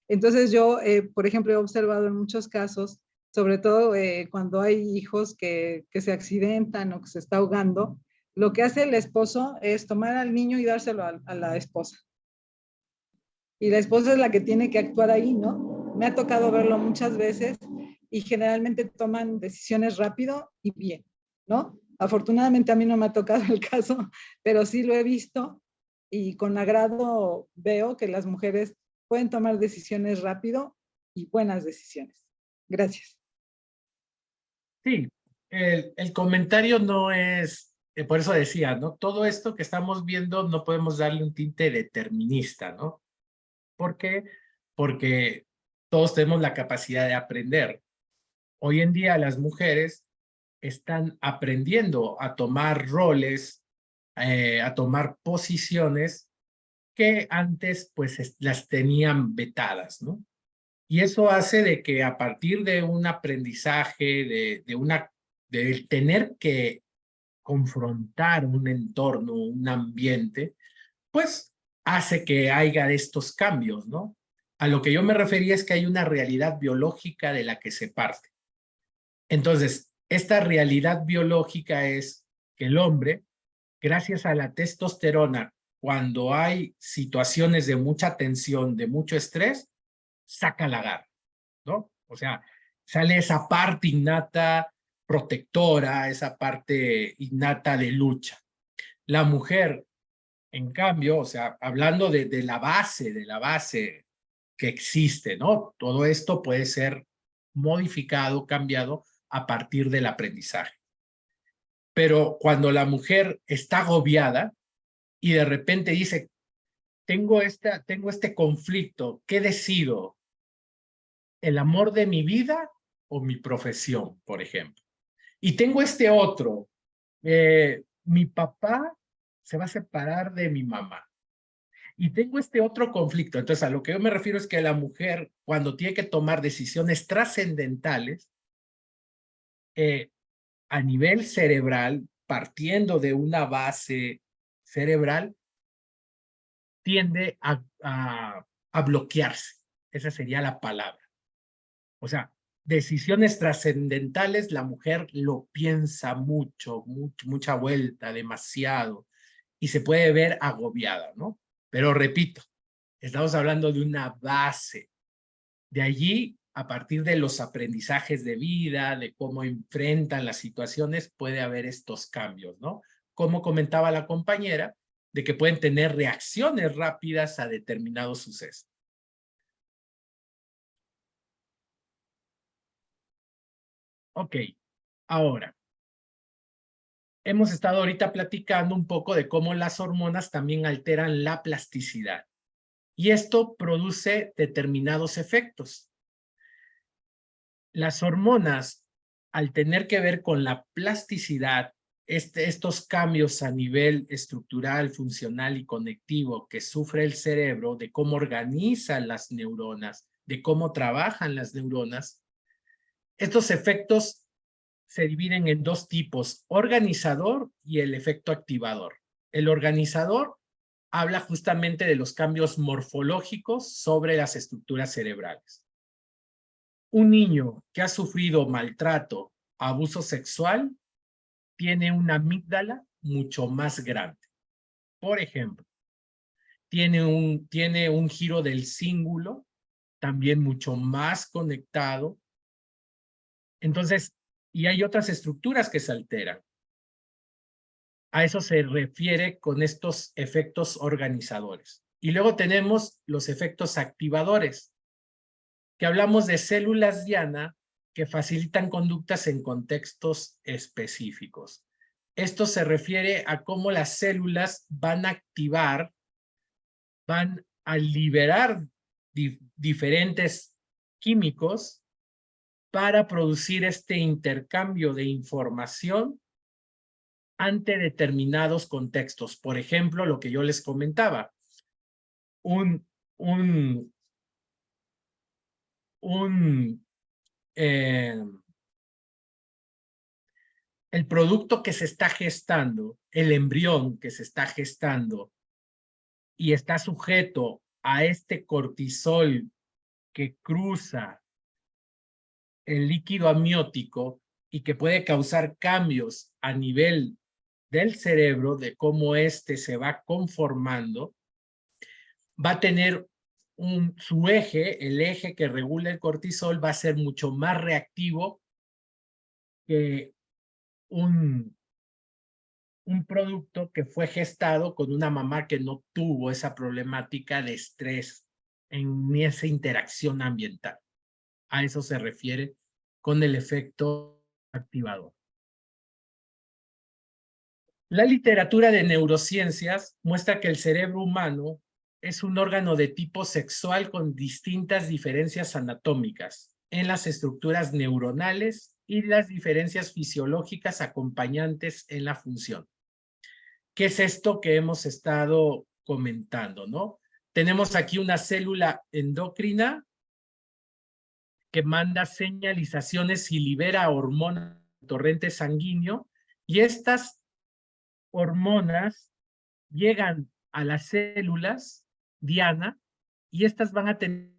Entonces yo, por ejemplo, he observado en muchos casos, sobre todo cuando hay hijos que se accidentan o que se está ahogando, lo que hace el esposo es tomar al niño y dárselo a la esposa. Y la esposa es la que tiene que actuar ahí, ¿no? Me ha tocado verlo muchas veces y generalmente toman decisiones rápido y bien, ¿no? Afortunadamente a mí no me ha tocado el caso, pero sí lo he visto y con agrado veo que las mujeres pueden tomar decisiones rápido y buenas decisiones. Gracias. Sí, el comentario no es, por eso decía, ¿no? Todo esto que estamos viendo no podemos darle un tinte determinista, ¿no? ¿Por qué? Porque todos tenemos la capacidad de aprender. Hoy en día las mujeres están aprendiendo a tomar roles, a tomar posiciones que antes pues las tenían vetadas, ¿no? Y eso hace de que a partir de un aprendizaje, de tener que confrontar un entorno, un ambiente, pues hace que haya estos cambios, ¿no? A lo que yo me refería es que hay una realidad biológica de la que se parte. Entonces, esta realidad biológica es que el hombre, gracias a la testosterona, cuando hay situaciones de mucha tensión, de mucho estrés, saca la garra, ¿no? O sea, sale esa parte innata protectora, esa parte innata de lucha. La mujer, en cambio, o sea, hablando de la base que existe, ¿no? Todo esto puede ser modificado, cambiado a partir del aprendizaje. Pero cuando la mujer está agobiada y de repente dice, tengo este conflicto, ¿qué decido? ¿El amor de mi vida o mi profesión, por ejemplo? Y tengo este otro, mi papá se va a separar de mi mamá. Y tengo este otro conflicto. Entonces, a lo que yo me refiero es que la mujer, cuando tiene que tomar decisiones trascendentales, a nivel cerebral, partiendo de una base cerebral, tiende a bloquearse. Esa sería la palabra. O sea, decisiones trascendentales, la mujer lo piensa mucho, mucha vuelta, demasiado, y se puede ver agobiada, ¿no? Pero repito, estamos hablando de una base. De allí, a partir de los aprendizajes de vida, de cómo enfrentan las situaciones, puede haber estos cambios, ¿no? Como comentaba la compañera, de que pueden tener reacciones rápidas a determinados sucesos. Ok, ahora, hemos estado ahorita platicando un poco de cómo las hormonas también alteran la plasticidad. Y esto produce determinados efectos. Las hormonas, al tener que ver con la plasticidad, estos cambios a nivel estructural, funcional y conectivo que sufre el cerebro, de cómo organizan las neuronas, de cómo trabajan las neuronas, estos efectos se dividen en dos tipos, organizador y el efecto activador. El organizador habla justamente de los cambios morfológicos sobre las estructuras cerebrales. Un niño que ha sufrido maltrato, abuso sexual, tiene una amígdala mucho más grande. Por ejemplo, tiene un giro del cíngulo también mucho más conectado. Entonces, y hay otras estructuras que se alteran. A eso se refiere con estos efectos organizadores. Y luego tenemos los efectos activadores, que hablamos de células diana que facilitan conductas en contextos específicos. Esto se refiere a cómo las células van a activar, van a liberar diferentes químicos para producir este intercambio de información ante determinados contextos. Por ejemplo, lo que yo les comentaba, el producto que se está gestando, el embrión que se está gestando y está sujeto a este cortisol que cruza el líquido amniótico y que puede causar cambios a nivel del cerebro, de cómo éste se va conformando, va a tener su eje, el eje que regula el cortisol, va a ser mucho más reactivo que un producto que fue gestado con una mamá que no tuvo esa problemática de estrés en esa interacción ambiental. A eso se refiere con el efecto activador. La literatura de neurociencias muestra que el cerebro humano es un órgano de tipo sexual con distintas diferencias anatómicas en las estructuras neuronales y las diferencias fisiológicas acompañantes en la función. ¿Qué es esto que hemos estado comentando, no? Tenemos aquí una célula endocrina que manda señalizaciones y libera hormonas en torrente sanguíneo, y estas hormonas llegan a las células diana y estas van a tener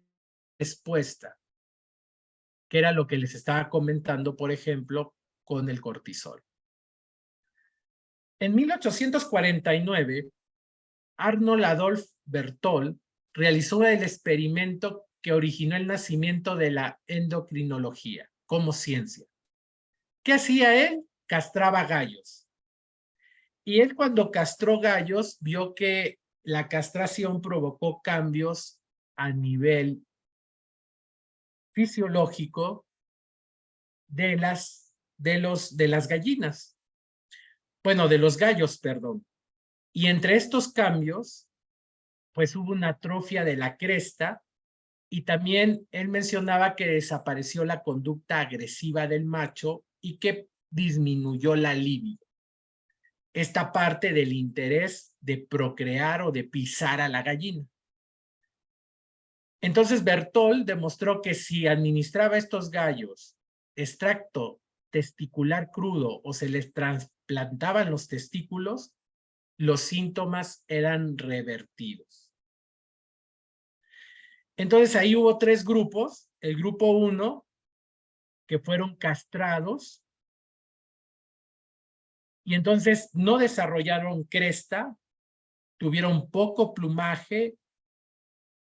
respuesta, que era lo que les estaba comentando, por ejemplo, con el cortisol. En 1849, Arnold Adolph Berthold realizó el experimento que originó el nacimiento de la endocrinología como ciencia. ¿Qué hacía él? Castraba gallos. Y él, cuando castró gallos, vio que la castración provocó cambios a nivel fisiológico de las gallinas. Bueno, de los gallos, perdón. Y entre estos cambios, pues hubo una atrofia de la cresta, y también él mencionaba que desapareció la conducta agresiva del macho y que disminuyó la libido. Esta parte del interés de procrear o de pisar a la gallina. Entonces Berthold demostró que si administraba a estos gallos extracto testicular crudo o se les trasplantaban los testículos, los síntomas eran revertidos. Entonces ahí hubo tres grupos. El grupo 1, que fueron castrados, y entonces no desarrollaron cresta, tuvieron poco plumaje,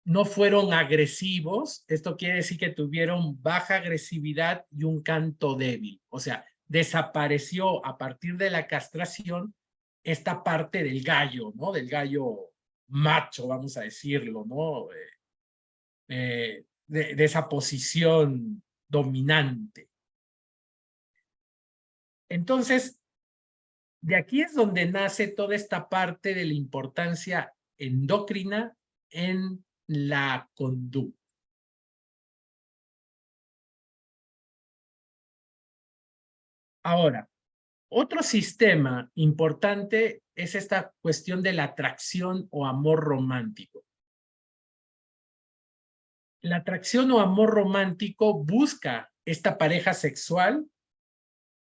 no fueron agresivos. Esto quiere decir que tuvieron baja agresividad y un canto débil. O sea, desapareció a partir de la castración esta parte del gallo, ¿no? Del gallo macho, vamos a decirlo, ¿no? De esa posición dominante. Entonces, de aquí es donde nace toda esta parte de la importancia endocrina en la conducta. Ahora, otro sistema importante es esta cuestión de la atracción o amor romántico. La atracción o amor romántico busca esta pareja sexual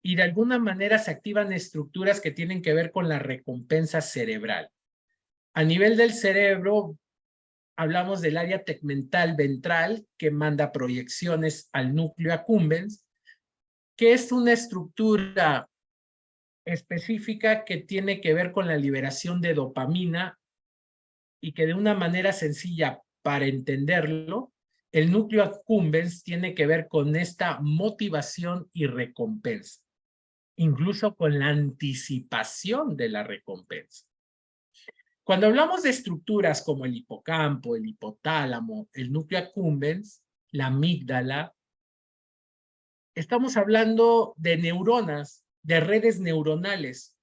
y de alguna manera se activan estructuras que tienen que ver con la recompensa cerebral. A nivel del cerebro, hablamos del área tegmental ventral que manda proyecciones al núcleo accumbens, que es una estructura específica que tiene que ver con la liberación de dopamina y que de una manera sencilla para entenderlo el núcleo accumbens tiene que ver con esta motivación y recompensa, incluso con la anticipación de la recompensa. Cuando hablamos de estructuras como el hipocampo, el hipotálamo, el núcleo accumbens, la amígdala, estamos hablando de neuronas, de redes neuronales.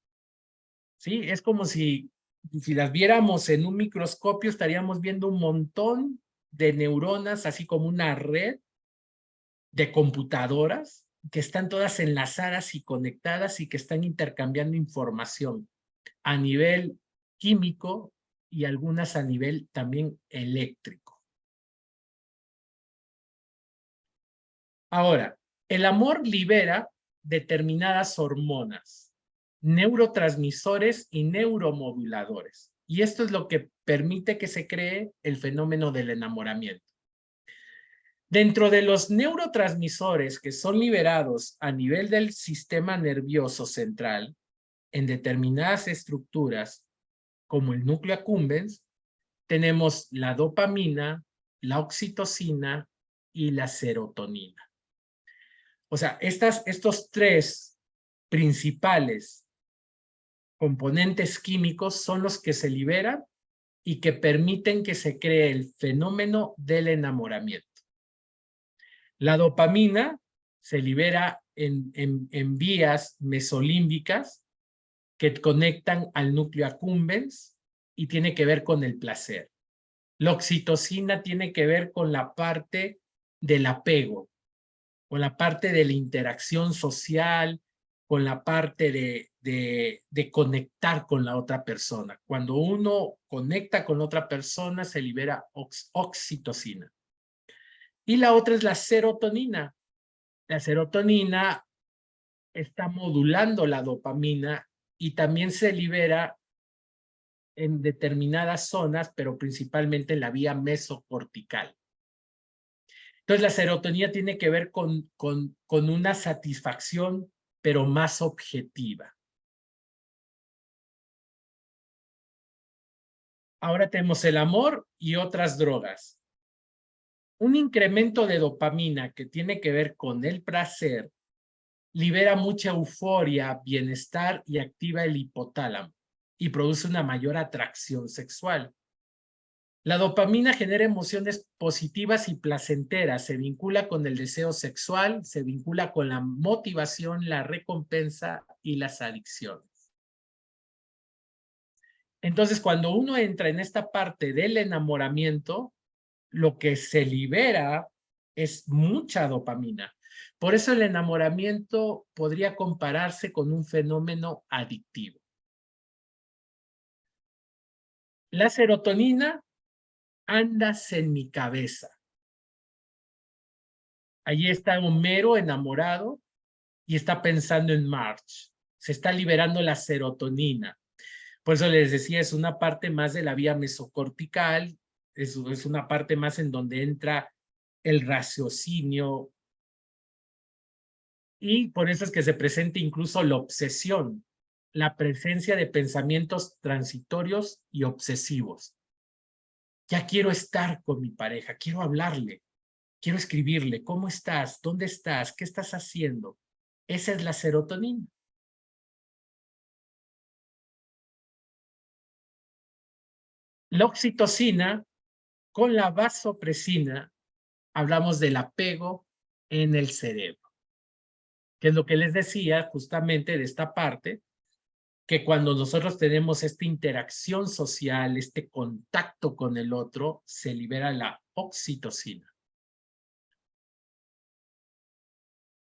¿Sí? Es como si las viéramos en un microscopio, estaríamos viendo un montón de neuronas, así como una red de computadoras que están todas enlazadas y conectadas y que están intercambiando información a nivel químico y algunas a nivel también eléctrico. Ahora, el amor libera determinadas hormonas, neurotransmisores y neuromoduladores. Y esto es lo que permite que se cree el fenómeno del enamoramiento. Dentro de los neurotransmisores que son liberados a nivel del sistema nervioso central, en determinadas estructuras, como el núcleo accumbens, tenemos la dopamina, la oxitocina y la serotonina. O sea, estos tres principales componentes químicos son los que se liberan y que permiten que se cree el fenómeno del enamoramiento. La dopamina se libera en vías mesolímbicas que conectan al núcleo accumbens y tiene que ver con el placer. La oxitocina tiene que ver con la parte del apego, con la parte de la interacción social, con la parte de conectar con la otra persona. Cuando uno conecta con otra persona, se libera oxitocina. Y la otra es la serotonina. La serotonina está modulando la dopamina y también se libera en determinadas zonas, pero principalmente en la vía mesocortical. Entonces, la serotonina tiene que ver con una satisfacción, pero más objetiva. Ahora tenemos el amor y otras drogas. Un incremento de dopamina que tiene que ver con el placer libera mucha euforia, bienestar y activa el hipotálamo y produce una mayor atracción sexual. La dopamina genera emociones positivas y placenteras, se vincula con el deseo sexual, se vincula con la motivación, la recompensa y las adicciones. Entonces, cuando uno entra en esta parte del enamoramiento, lo que se libera es mucha dopamina. Por eso el enamoramiento podría compararse con un fenómeno adictivo. La serotonina, andas en mi cabeza. Allí está Homero enamorado y está pensando en Marge. Se está liberando la serotonina. Por eso les decía, es una parte más de la vía mesocortical, es una parte más en donde entra el raciocinio, y por eso es que se presenta incluso la obsesión, la presencia de pensamientos transitorios y obsesivos. Ya quiero estar con mi pareja, quiero hablarle, quiero escribirle, ¿cómo estás? ¿Dónde estás? ¿Qué estás haciendo? Esa es la serotonina. La oxitocina, con la vasopresina, hablamos del apego en el cerebro, que es lo que les decía justamente de esta parte, que cuando nosotros tenemos esta interacción social, este contacto con el otro, se libera la oxitocina.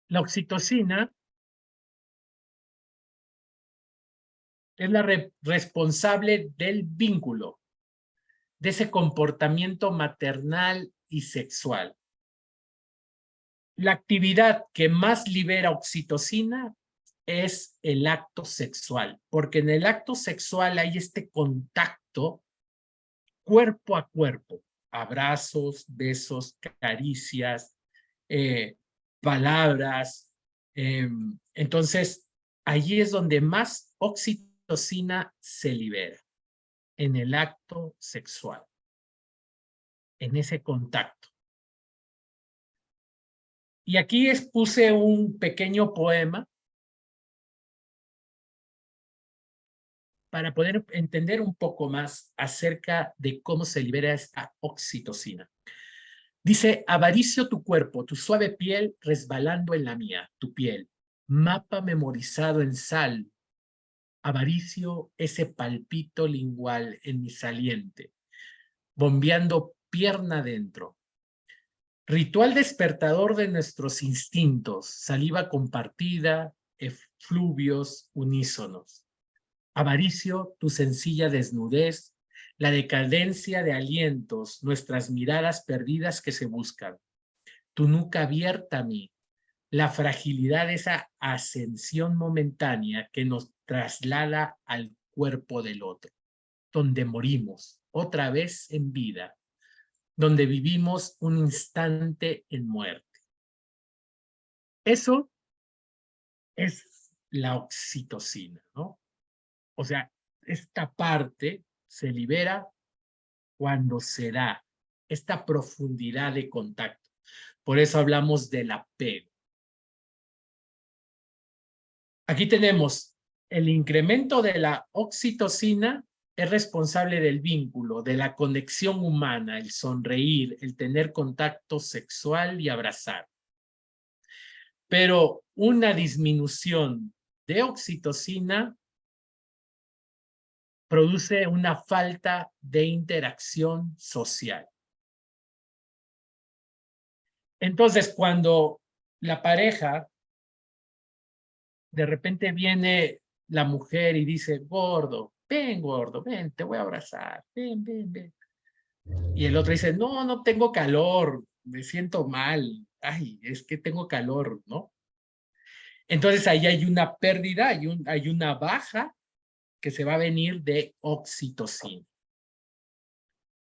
La oxitocina es la responsable del vínculo, de ese comportamiento maternal y sexual. La actividad que más libera oxitocina es el acto sexual, porque en el acto sexual hay este contacto cuerpo a cuerpo, abrazos, besos, caricias, palabras. Entonces, allí es donde más oxitocina se libera, en el acto sexual, en ese contacto. Y aquí puse un pequeño poema para poder entender un poco más acerca de cómo se libera esta oxitocina. Dice, avaricio tu cuerpo, tu suave piel resbalando en la mía, tu piel, mapa memorizado en sal, avaricio ese palpito lingual en mi saliente, bombeando pierna adentro. Ritual despertador de nuestros instintos, saliva compartida, efluvios unísonos. Avaricio, tu sencilla desnudez, la decadencia de alientos, nuestras miradas perdidas que se buscan. Tu nuca abierta a mí, la fragilidad de esa ascensión momentánea que nos traslada al cuerpo del otro, donde morimos otra vez en vida, donde vivimos un instante en muerte. Eso es la oxitocina, ¿no? O sea, esta parte se libera cuando se da esta profundidad de contacto. Por eso hablamos del apego. Aquí tenemos el incremento de la oxitocina es responsable del vínculo, de la conexión humana, el sonreír, el tener contacto sexual y abrazar. Pero una disminución de oxitocina produce una falta de interacción social. Entonces, cuando la pareja, de repente viene la mujer y dice, gordo, ven, te voy a abrazar, ven, ven, ven. Y el otro dice, no, no tengo calor, me siento mal, ay, es que tengo calor, ¿no? Entonces ahí hay una pérdida, hay una baja que se va a venir de oxitocina.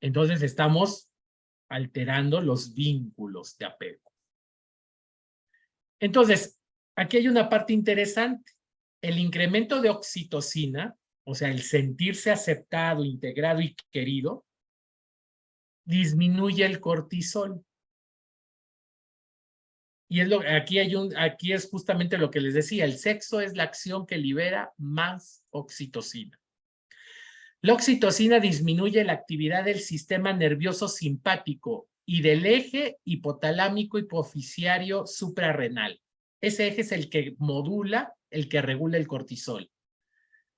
Entonces estamos alterando los vínculos de apego. Entonces, aquí hay una parte interesante. El incremento de oxitocina, o sea, el sentirse aceptado, integrado y querido, disminuye el cortisol. Y aquí es justamente lo que les decía, el sexo es la acción que libera más oxitocina. La oxitocina disminuye la actividad del sistema nervioso simpático y del eje hipotalámico hipoficiario suprarrenal. Ese eje es el que modula, el que regula el cortisol,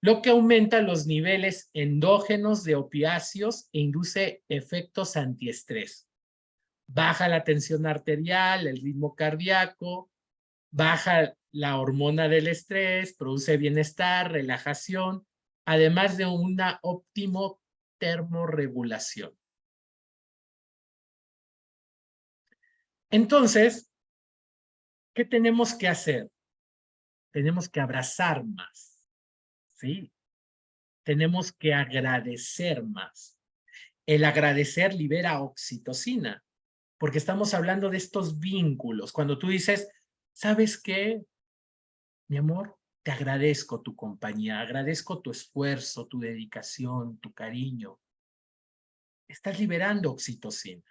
lo que aumenta los niveles endógenos de opiáceos e induce efectos antiestrés. Baja la tensión arterial, el ritmo cardíaco, baja la hormona del estrés, produce bienestar, relajación, además de una óptima termorregulación. Entonces, ¿qué tenemos que hacer? Tenemos que abrazar más, ¿sí? Tenemos que agradecer más. El agradecer libera oxitocina, porque estamos hablando de estos vínculos. Cuando tú dices, ¿sabes qué? Mi amor, te agradezco tu compañía, agradezco tu esfuerzo, tu dedicación, tu cariño. Estás liberando oxitocina.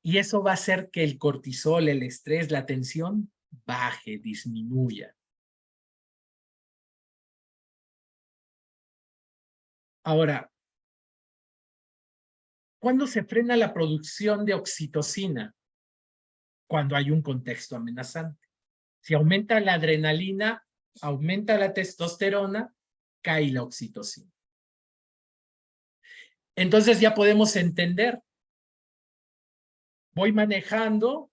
Y eso va a hacer que el cortisol, el estrés, la tensión baje, disminuya. Ahora, ¿cuándo se frena la producción de oxitocina? Cuando hay un contexto amenazante. Si aumenta la adrenalina, aumenta la testosterona, cae la oxitocina. Entonces ya podemos entender. Voy manejando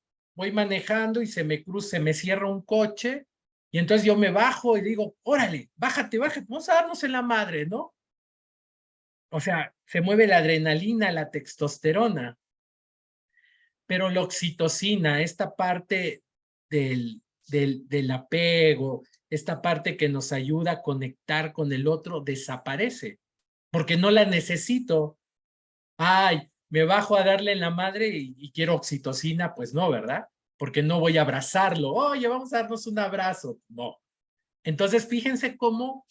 y se me cierra un coche y entonces yo me bajo y digo, órale, bájate, vamos a darnos en la madre, ¿no? O sea, se mueve la adrenalina, la testosterona, pero la oxitocina, esta parte del apego, esta parte que nos ayuda a conectar con el otro, desaparece, porque no la necesito. Ay, me bajo a darle en la madre y quiero oxitocina, pues no, ¿verdad? Porque no voy a abrazarlo. Oye, vamos a darnos un abrazo. No. Entonces, fíjense cómo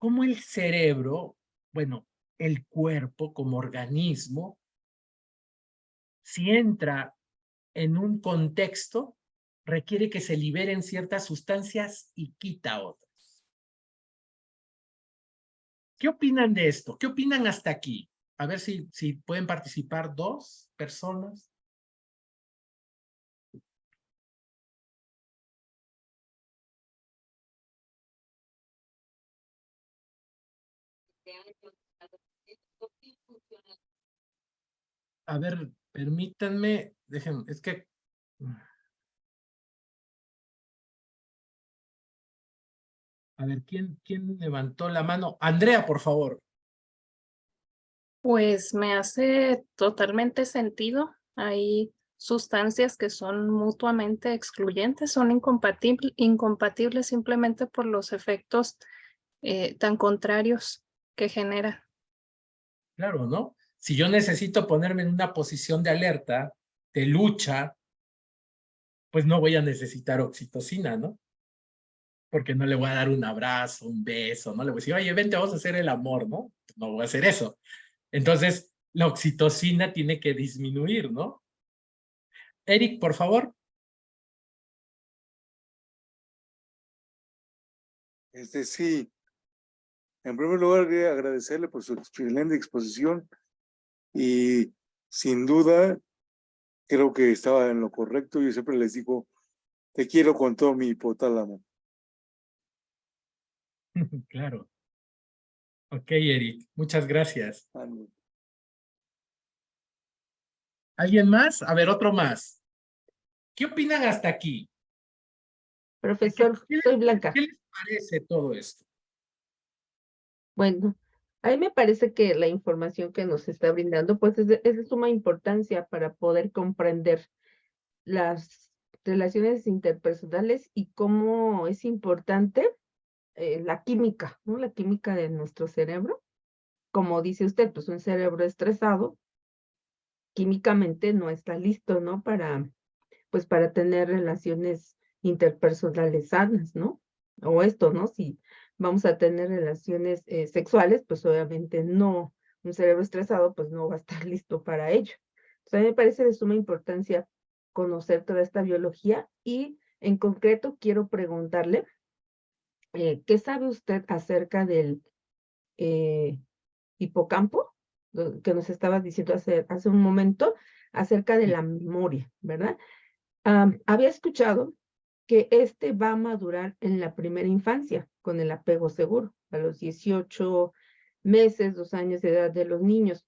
el cerebro, bueno, el cuerpo como organismo, si entra en un contexto requiere que se liberen ciertas sustancias y quita otras. ¿Qué opinan de esto? ¿Qué opinan hasta aquí? A ver si pueden participar 2 personas. A ver, permítanme, déjenme, es que... A ver, ¿quién levantó la mano? Andrea, por favor. Pues me hace totalmente sentido. Hay sustancias que son mutuamente excluyentes, son incompatibles simplemente por los efectos tan contrarios que generan. Claro, ¿no? Si yo necesito ponerme en una posición de alerta, de lucha, pues no voy a necesitar oxitocina, ¿no? Porque no le voy a dar un abrazo, un beso, no le voy a decir, oye, vente, vamos a hacer el amor, ¿no? No voy a hacer eso. Entonces, la oxitocina tiene que disminuir, ¿no? Eric, por favor. Sí. En primer lugar, quería agradecerle por su excelente exposición y sin duda creo que estaba en lo correcto. Yo siempre les digo, te quiero con todo mi hipotálamo. Claro. Ok, Eric, muchas gracias. ¿Alguien más? A ver, otro más. ¿Qué opinan hasta aquí? Profesor, soy Blanca. ¿Qué les parece todo esto? Bueno, a mí me parece que la información que nos está brindando, pues es de suma importancia para poder comprender las relaciones interpersonales y cómo es importante la química, ¿no? La química de nuestro cerebro. Como dice usted, pues un cerebro estresado, químicamente no está listo, ¿no? Pues para tener relaciones interpersonales sanas, ¿no? O esto, ¿no? Si vamos a tener relaciones sexuales, pues obviamente no, un cerebro estresado pues no va a estar listo para ello. Entonces a mí me parece de suma importancia conocer toda esta biología y en concreto quiero preguntarle, ¿qué sabe usted acerca del hipocampo? Que nos estaba diciendo hace un momento acerca de la memoria, ¿verdad? Había escuchado que este va a madurar en la primera infancia con el apego seguro, a los 18 meses, 2 años de edad de los niños.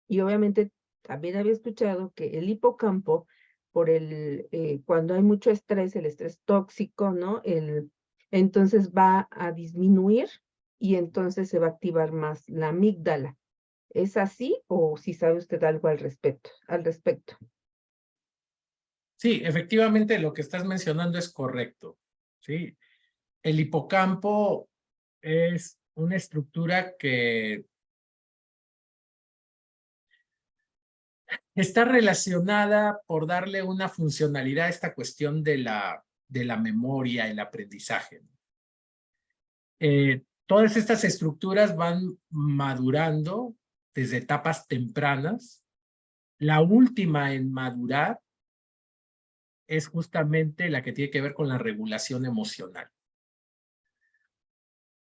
Y obviamente también había escuchado que el hipocampo, cuando hay mucho estrés, el estrés tóxico, ¿no? Entonces va a disminuir y entonces se va a activar más la amígdala. ¿Es así o si sabe usted algo al respecto? Sí, efectivamente lo que estás mencionando es correcto, ¿sí? El hipocampo es una estructura que está relacionada por darle una funcionalidad a esta cuestión de la memoria, el aprendizaje. Todas estas estructuras van madurando desde etapas tempranas. La última en madurar es justamente la que tiene que ver con la regulación emocional.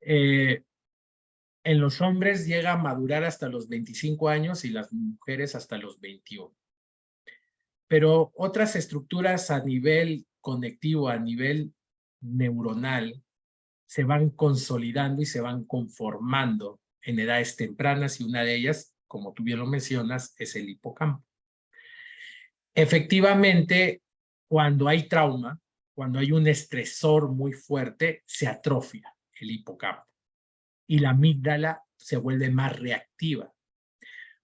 En los hombres llega a madurar hasta los 25 años y las mujeres hasta los 21. Pero otras estructuras a nivel conectivo, a nivel neuronal, se van consolidando y se van conformando en edades tempranas y una de ellas, como tú bien lo mencionas, es el hipocampo. Efectivamente, cuando hay trauma, cuando hay un estresor muy fuerte, se atrofia el hipocampo y la amígdala se vuelve más reactiva.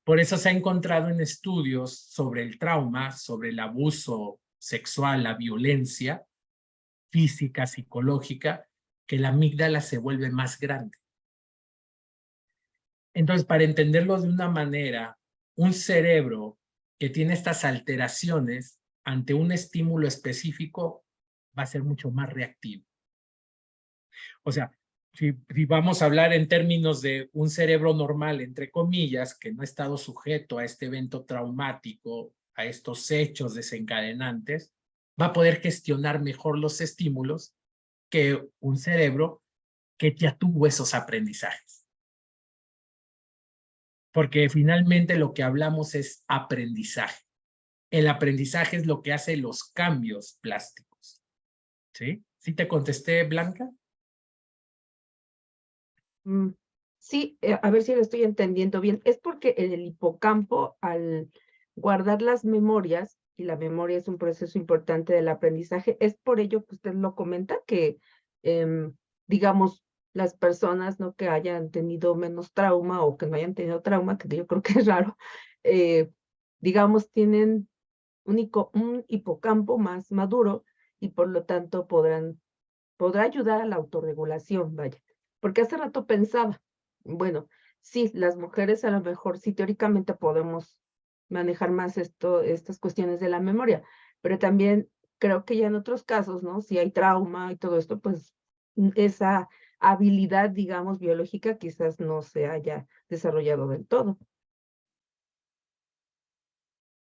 Por eso se ha encontrado en estudios sobre el trauma, sobre el abuso sexual, la violencia física, psicológica, que la amígdala se vuelve más grande. Entonces, para entenderlo de una manera, un cerebro que tiene estas alteraciones ante un estímulo específico va a ser mucho más reactivo. O sea, si vamos a hablar en términos de un cerebro normal, entre comillas, que no ha estado sujeto a este evento traumático, a estos hechos desencadenantes, va a poder gestionar mejor los estímulos que un cerebro que ya tuvo esos aprendizajes. Porque finalmente lo que hablamos es aprendizaje. El aprendizaje es lo que hace los cambios plásticos. ¿Sí? ¿Sí te contesté, Blanca? Sí, a ver si lo estoy entendiendo bien. Es porque el hipocampo, al guardar las memorias, y la memoria es un proceso importante del aprendizaje, es por ello que usted lo comenta, que, digamos, las personas, ¿no?, que hayan tenido menos trauma o que no hayan tenido trauma, que yo creo que es raro, digamos, tienen un hipocampo más maduro y por lo tanto podrá ayudar a la autorregulación, vaya. Porque hace rato pensaba, bueno, sí, las mujeres a lo mejor sí teóricamente podemos manejar más estas cuestiones de la memoria, pero también creo que ya en otros casos, ¿no? Si hay trauma y todo esto, pues esa habilidad, digamos, biológica quizás no se haya desarrollado del todo.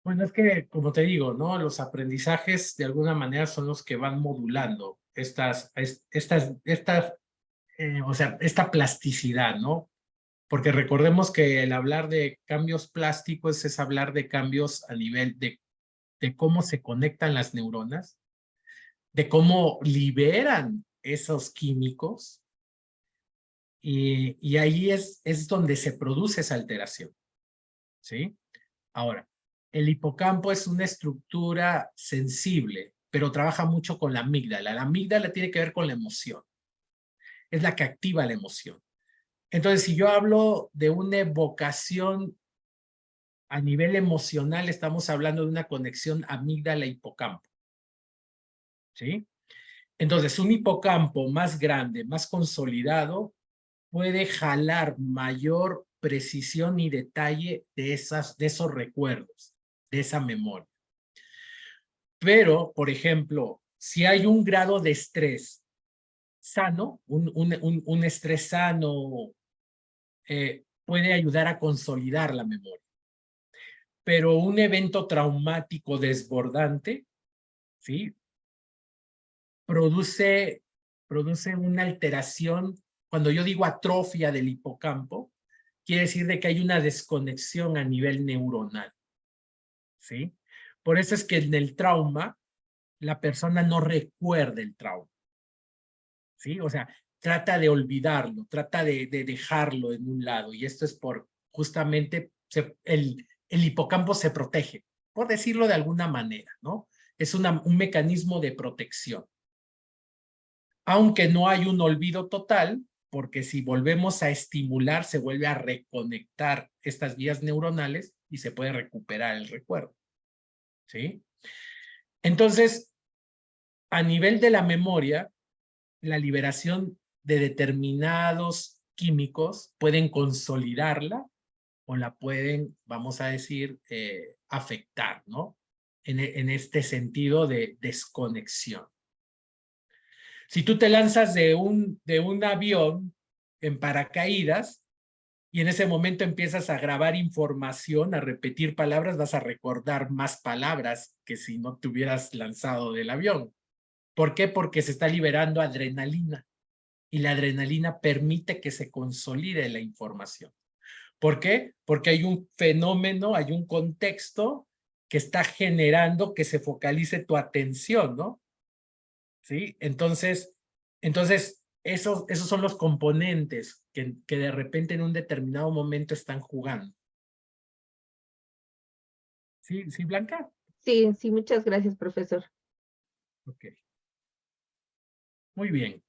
Bueno, es que, como te digo, ¿no? Los aprendizajes de alguna manera son los que van modulando esta plasticidad, ¿no? Porque recordemos que el hablar de cambios plásticos es hablar de cambios a nivel de cómo se conectan las neuronas, de cómo liberan esos químicos, y ahí es donde se produce esa alteración, ¿sí? Ahora, el hipocampo es una estructura sensible, pero trabaja mucho con la amígdala. La amígdala tiene que ver con la emoción. Es la que activa la emoción. Entonces, si yo hablo de una evocación a nivel emocional, estamos hablando de una conexión amígdala-hipocampo. ¿Sí? Entonces, un hipocampo más grande, más consolidado, puede jalar mayor precisión y detalle de esos recuerdos, de esa memoria. Pero, por ejemplo, si hay un grado de estrés sano, un estrés sano, puede ayudar a consolidar la memoria. Pero un evento traumático desbordante, ¿sí?, produce una alteración. Cuando yo digo atrofia del hipocampo, quiere decir de que hay una desconexión a nivel neuronal, ¿sí? Por eso es que en el trauma, la persona no recuerda el trauma, ¿sí? O sea, trata de olvidarlo, trata de dejarlo en un lado, y esto es por justamente el hipocampo se protege, por decirlo de alguna manera, ¿no? Es un mecanismo de protección. Aunque no hay un olvido total, porque si volvemos a estimular, se vuelve a reconectar estas vías neuronales y se puede recuperar el recuerdo, ¿sí? Entonces, a nivel de la memoria, la liberación de determinados químicos pueden consolidarla o la pueden, vamos a decir, afectar, ¿no? En este sentido de desconexión. Si tú te lanzas de un avión en paracaídas y en ese momento empiezas a grabar información, a repetir palabras, vas a recordar más palabras que si no te hubieras lanzado del avión. ¿Por qué? Porque se está liberando adrenalina y la adrenalina permite que se consolide la información. ¿Por qué? Porque hay un fenómeno, hay un contexto que está generando que se focalice tu atención, ¿no? ¿Sí? Entonces esos son los componentes que de repente en un determinado momento están jugando. ¿Sí, sí, Blanca? Sí, sí, muchas gracias, profesor. Ok. Muy bien.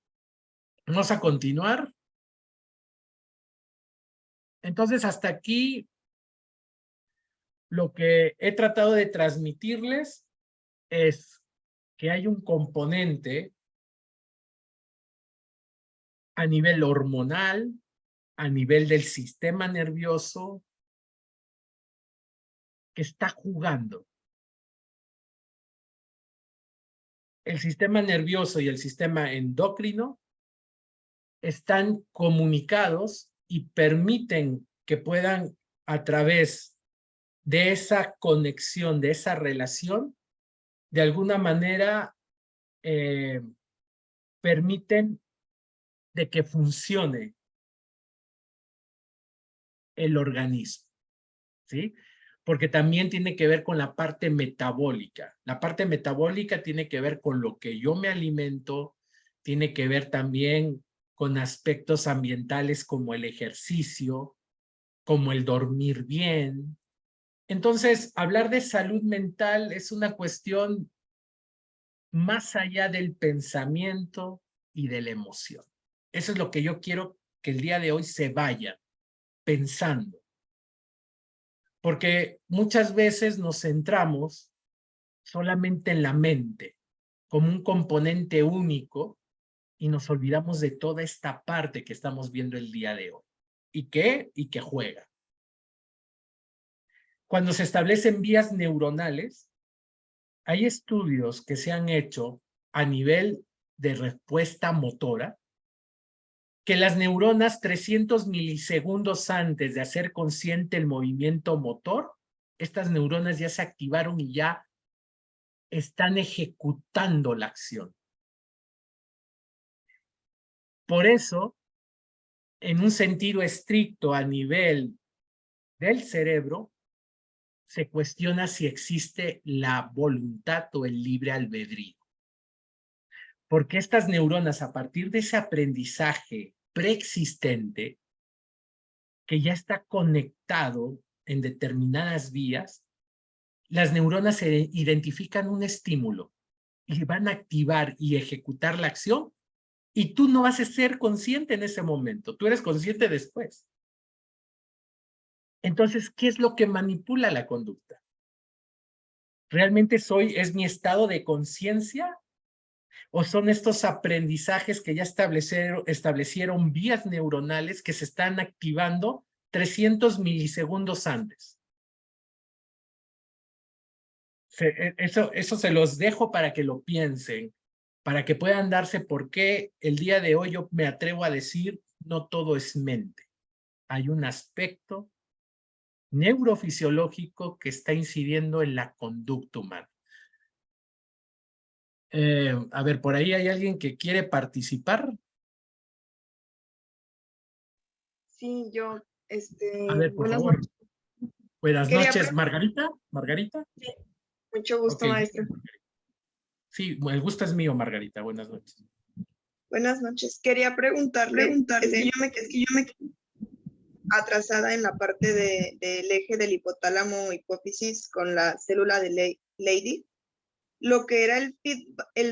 Vamos a continuar. Entonces, hasta aquí lo que he tratado de transmitirles es que hay un componente a nivel hormonal, a nivel del sistema nervioso, que está jugando. El sistema nervioso y el sistema endocrino están comunicados y permiten que puedan, a través de esa conexión, de esa relación, de alguna manera permiten de que funcione el organismo, ¿sí? Porque también tiene que ver con la parte metabólica. La parte metabólica tiene que ver con lo que yo me alimento, tiene que ver también con aspectos ambientales como el ejercicio, como el dormir bien. Entonces, hablar de salud mental es una cuestión más allá del pensamiento y de la emoción. Eso es lo que yo quiero que el día de hoy se vaya pensando. Porque muchas veces nos centramos solamente en la mente como un componente único y nos olvidamos de toda esta parte que estamos viendo el día de hoy. ¿Y qué? Y que juega. Cuando se establecen vías neuronales, hay estudios que se han hecho a nivel de respuesta motora, que las neuronas 300 milisegundos antes de hacer consciente el movimiento motor, estas neuronas ya se activaron y ya están ejecutando la acción. Por eso, en un sentido estricto a nivel del cerebro, se cuestiona si existe la voluntad o el libre albedrío. Porque estas neuronas, a partir de ese aprendizaje preexistente, que ya está conectado en determinadas vías, las neuronas se identifican un estímulo y van a activar y ejecutar la acción, y tú no vas a ser consciente en ese momento, tú eres consciente después. Entonces, ¿qué es lo que manipula la conducta? ¿Realmente es mi estado de conciencia? ¿O son estos aprendizajes que ya establecieron vías neuronales que se están activando 300 milisegundos antes? Eso se los dejo para que lo piensen, para que puedan darse por qué el día de hoy yo me atrevo a decir no todo es mente. Hay un aspecto neurofisiológico que está incidiendo en la conducta humana. A ver, por ahí hay alguien que quiere participar. Sí, yo, A ver, por buenas favor. noches. Buenas Quería noches, Margarita. ¿Margarita? Sí, mucho gusto, Ok. maestro. Sí, el gusto es mío, Margarita. Buenas noches. Buenas noches. Quería preguntarle, es que yo me quedé atrasada en la parte del eje del hipotálamo hipófisis con la célula de Leydig, lo que era el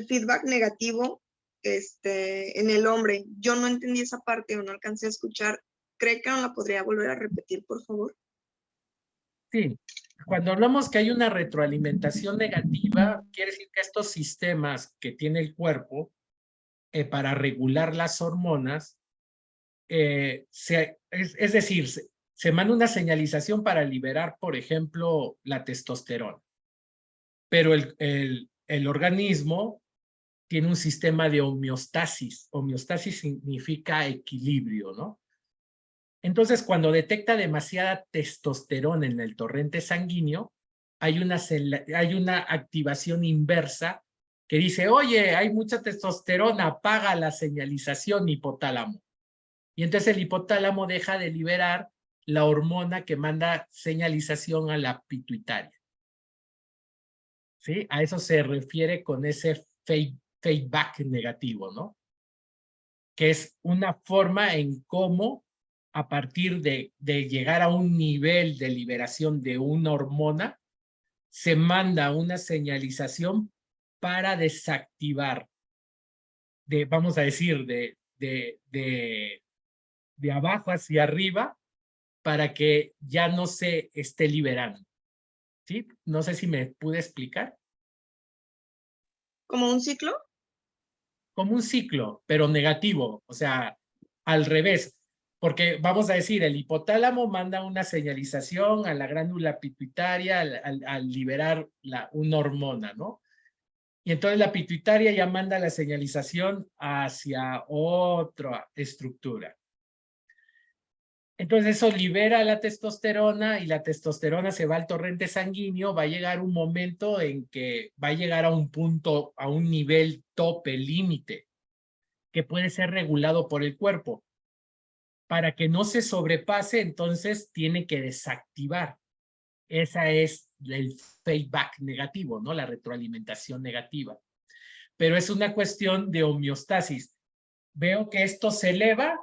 feedback negativo en el hombre. Yo no entendí esa parte o no alcancé a escuchar. ¿Cree que no la podría volver a repetir, por favor? Sí, cuando hablamos que hay una retroalimentación negativa, quiere decir que estos sistemas que tiene el cuerpo para regular las hormonas, es decir, se manda una señalización para liberar, por ejemplo, la testosterona. Pero el organismo tiene un sistema de homeostasis. Homeostasis significa equilibrio, ¿no? Entonces, cuando detecta demasiada testosterona en el torrente sanguíneo, hay una activación inversa que dice, oye, hay mucha testosterona, apaga la señalización hipotálamo. Y entonces el hipotálamo deja de liberar la hormona que manda señalización a la pituitaria. ¿Sí? A eso se refiere con ese feedback negativo, ¿no? Que es una forma en cómo a partir de llegar a un nivel de liberación de una hormona, se manda una señalización para desactivar, vamos a decir, de abajo hacia arriba, para que ya no se esté liberando. ¿Sí? No sé si me pude explicar. ¿Como un ciclo? Como un ciclo, pero negativo, o sea, al revés. Porque vamos a decir, el hipotálamo manda una señalización a la glándula pituitaria al liberar una hormona, ¿no? Y entonces la pituitaria ya manda la señalización hacia otra estructura. Entonces eso libera la testosterona y la testosterona se va al torrente sanguíneo, va a llegar un momento en que va a llegar a un punto, a un nivel tope, límite, que puede ser regulado por el cuerpo. Para que no se sobrepase, entonces tiene que desactivar. Esa es el feedback negativo, ¿no? La retroalimentación negativa. Pero es una cuestión de homeostasis. Veo que esto se eleva,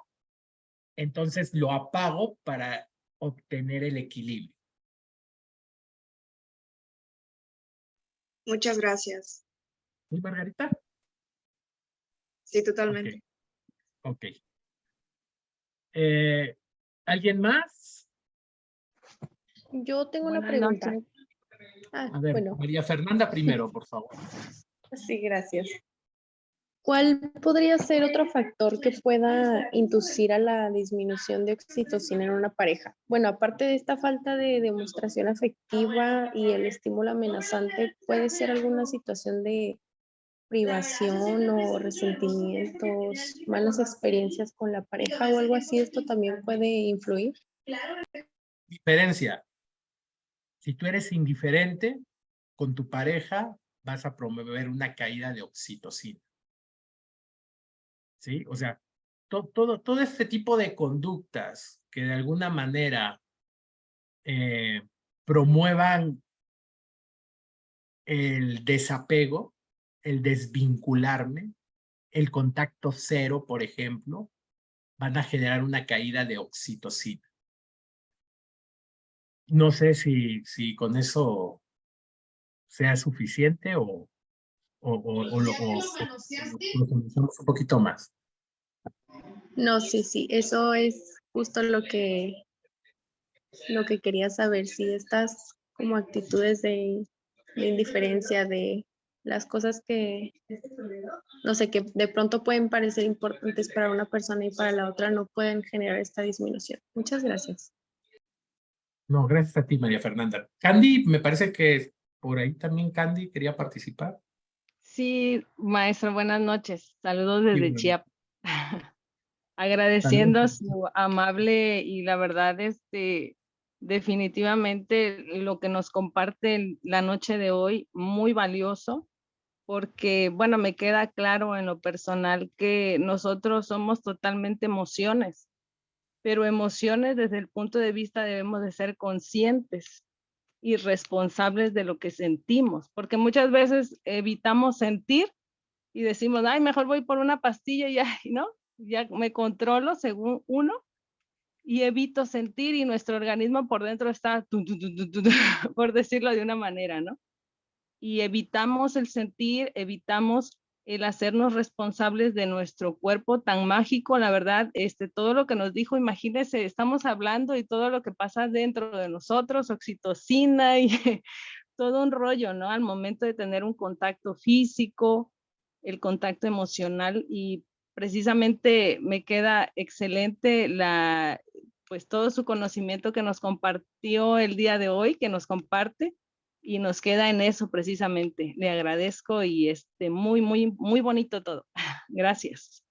entonces lo apago para obtener el equilibrio. Muchas gracias. ¿Sí, Margarita? Sí, totalmente. Ok. ¿Alguien más? Yo tengo una Buenas pregunta. noches. A ver, Bueno, María Fernanda primero, por favor. sí, gracias. ¿Cuál podría ser otro factor que pueda inducir a la disminución de oxitocina en una pareja? Bueno, aparte de esta falta de demostración afectiva y el estímulo amenazante, ¿puede ser alguna situación de privación o resentimientos, malas experiencias con la pareja o algo así? ¿Esto también puede influir? Diferencia. Si tú eres indiferente con tu pareja, vas a promover una caída de oxitocina. ¿Sí? O sea, todo este tipo de conductas que de alguna manera promuevan el desapego, el desvincularme, el contacto cero, por ejemplo, van a generar una caída de oxitocina. No sé si con eso sea suficiente o lo profundizamos un poquito más. No, sí, eso es justo lo que quería saber, si estas como actitudes de indiferencia, de las cosas que, no sé, que de pronto pueden parecer importantes para una persona y para la otra no pueden generar esta disminución. Muchas gracias. No, gracias a ti, María Fernanda. Candy, me parece que por ahí también Candy quería participar. Sí, maestro, buenas noches. Saludos desde Sí, Chiapas. Agradeciendo su amable y la verdad, definitivamente lo que nos comparte la noche de hoy, muy valioso, porque, bueno, me queda claro en lo personal que nosotros somos totalmente emociones, pero emociones desde el punto de vista debemos de ser conscientes y responsables de lo que sentimos, porque muchas veces evitamos sentir y decimos, ay, mejor voy por una pastilla y ya, ¿no? Ya me controlo según uno y evito sentir y nuestro organismo por dentro está, por decirlo de una manera, ¿no? Y evitamos el sentir, evitamos el hacernos responsables de nuestro cuerpo tan mágico, la verdad, todo lo que nos dijo, imagínense, estamos hablando y todo lo que pasa dentro de nosotros, oxitocina y todo un rollo, ¿no? Al momento de tener un contacto físico, el contacto emocional y precisamente me queda excelente pues todo su conocimiento que nos compartió el día de hoy, que nos comparte y nos queda en eso precisamente. Le agradezco y muy, muy, muy bonito todo. Gracias.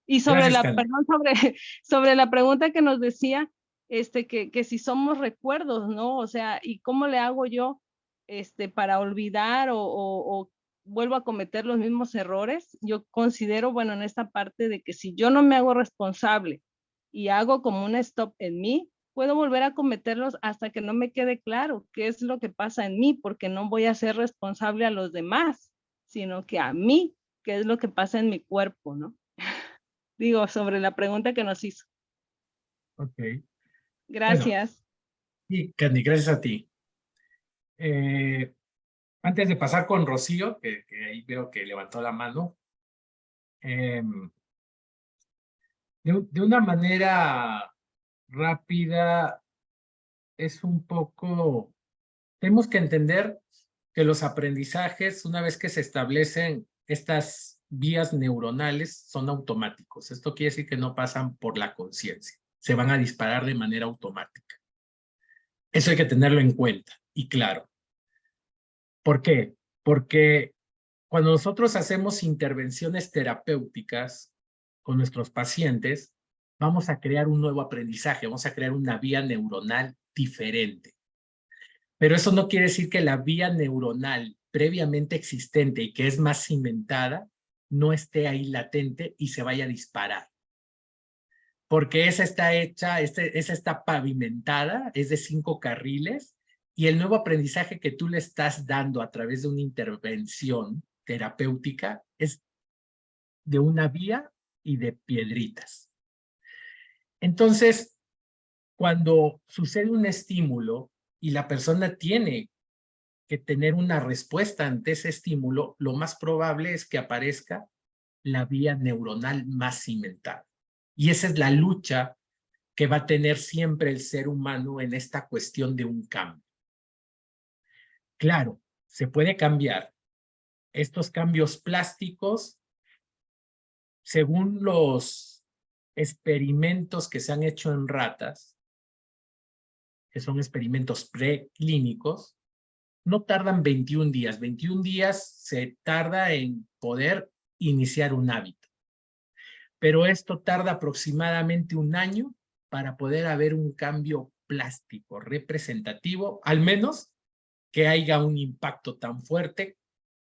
Y sobre Gracias, perdón, sobre la pregunta que nos decía, que si somos recuerdos, ¿no? O sea, ¿y cómo le hago yo para olvidar o vuelvo a cometer los mismos errores? Yo considero, bueno, en esta parte de que si yo no me hago responsable y hago como un stop en mí, puedo volver a cometerlos hasta que no me quede claro qué es lo que pasa en mí, porque no voy a ser responsable a los demás, sino que a mí, qué es lo que pasa en mi cuerpo, ¿no? Digo, sobre la pregunta que nos hizo. Ok. Gracias. Bueno, sí, Candy, gracias a ti. Antes de pasar con Rocío, que ahí veo que levantó la mano, de una manera rápida, es un poco, tenemos que entender que los aprendizajes, una vez que se establecen estas vías neuronales, son automáticos. Esto quiere decir que no pasan por la conciencia, se van a disparar de manera automática. Eso hay que tenerlo en cuenta y claro. ¿Por qué? Porque cuando nosotros hacemos intervenciones terapéuticas con nuestros pacientes, vamos a crear un nuevo aprendizaje, vamos a crear una vía neuronal diferente. Pero eso no quiere decir que la vía neuronal previamente existente y que es más cimentada no esté ahí latente y se vaya a disparar. Porque esa está hecha, esa está pavimentada, es de 5 carriles, y el nuevo aprendizaje que tú le estás dando a través de una intervención terapéutica es de una vía y de piedritas. Entonces, cuando sucede un estímulo y la persona tiene que tener una respuesta ante ese estímulo, lo más probable es que aparezca la vía neuronal más cimentada. Y esa es la lucha que va a tener siempre el ser humano en esta cuestión de un cambio. Claro, se puede cambiar. Estos cambios plásticos, según los experimentos que se han hecho en ratas, que son experimentos preclínicos, no tardan 21 días. 21 días se tarda en poder iniciar un hábito. Pero esto tarda aproximadamente 1 año para poder haber un cambio plástico representativo, al menos que haya un impacto tan fuerte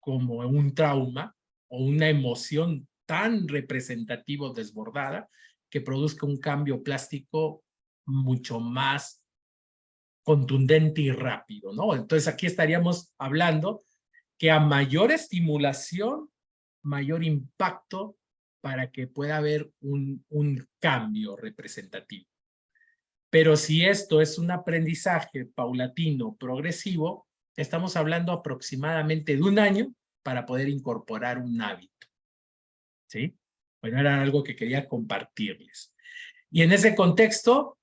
como un trauma o una emoción tan representativo desbordada que produzca un cambio plástico mucho más contundente y rápido, ¿no? Entonces aquí estaríamos hablando que a mayor estimulación, mayor impacto para que pueda haber un cambio representativo. Pero si esto es un aprendizaje paulatino, progresivo, estamos hablando aproximadamente de 1 año para poder incorporar un hábito. ¿Sí? Bueno, era algo que quería compartirles. Y en ese contexto,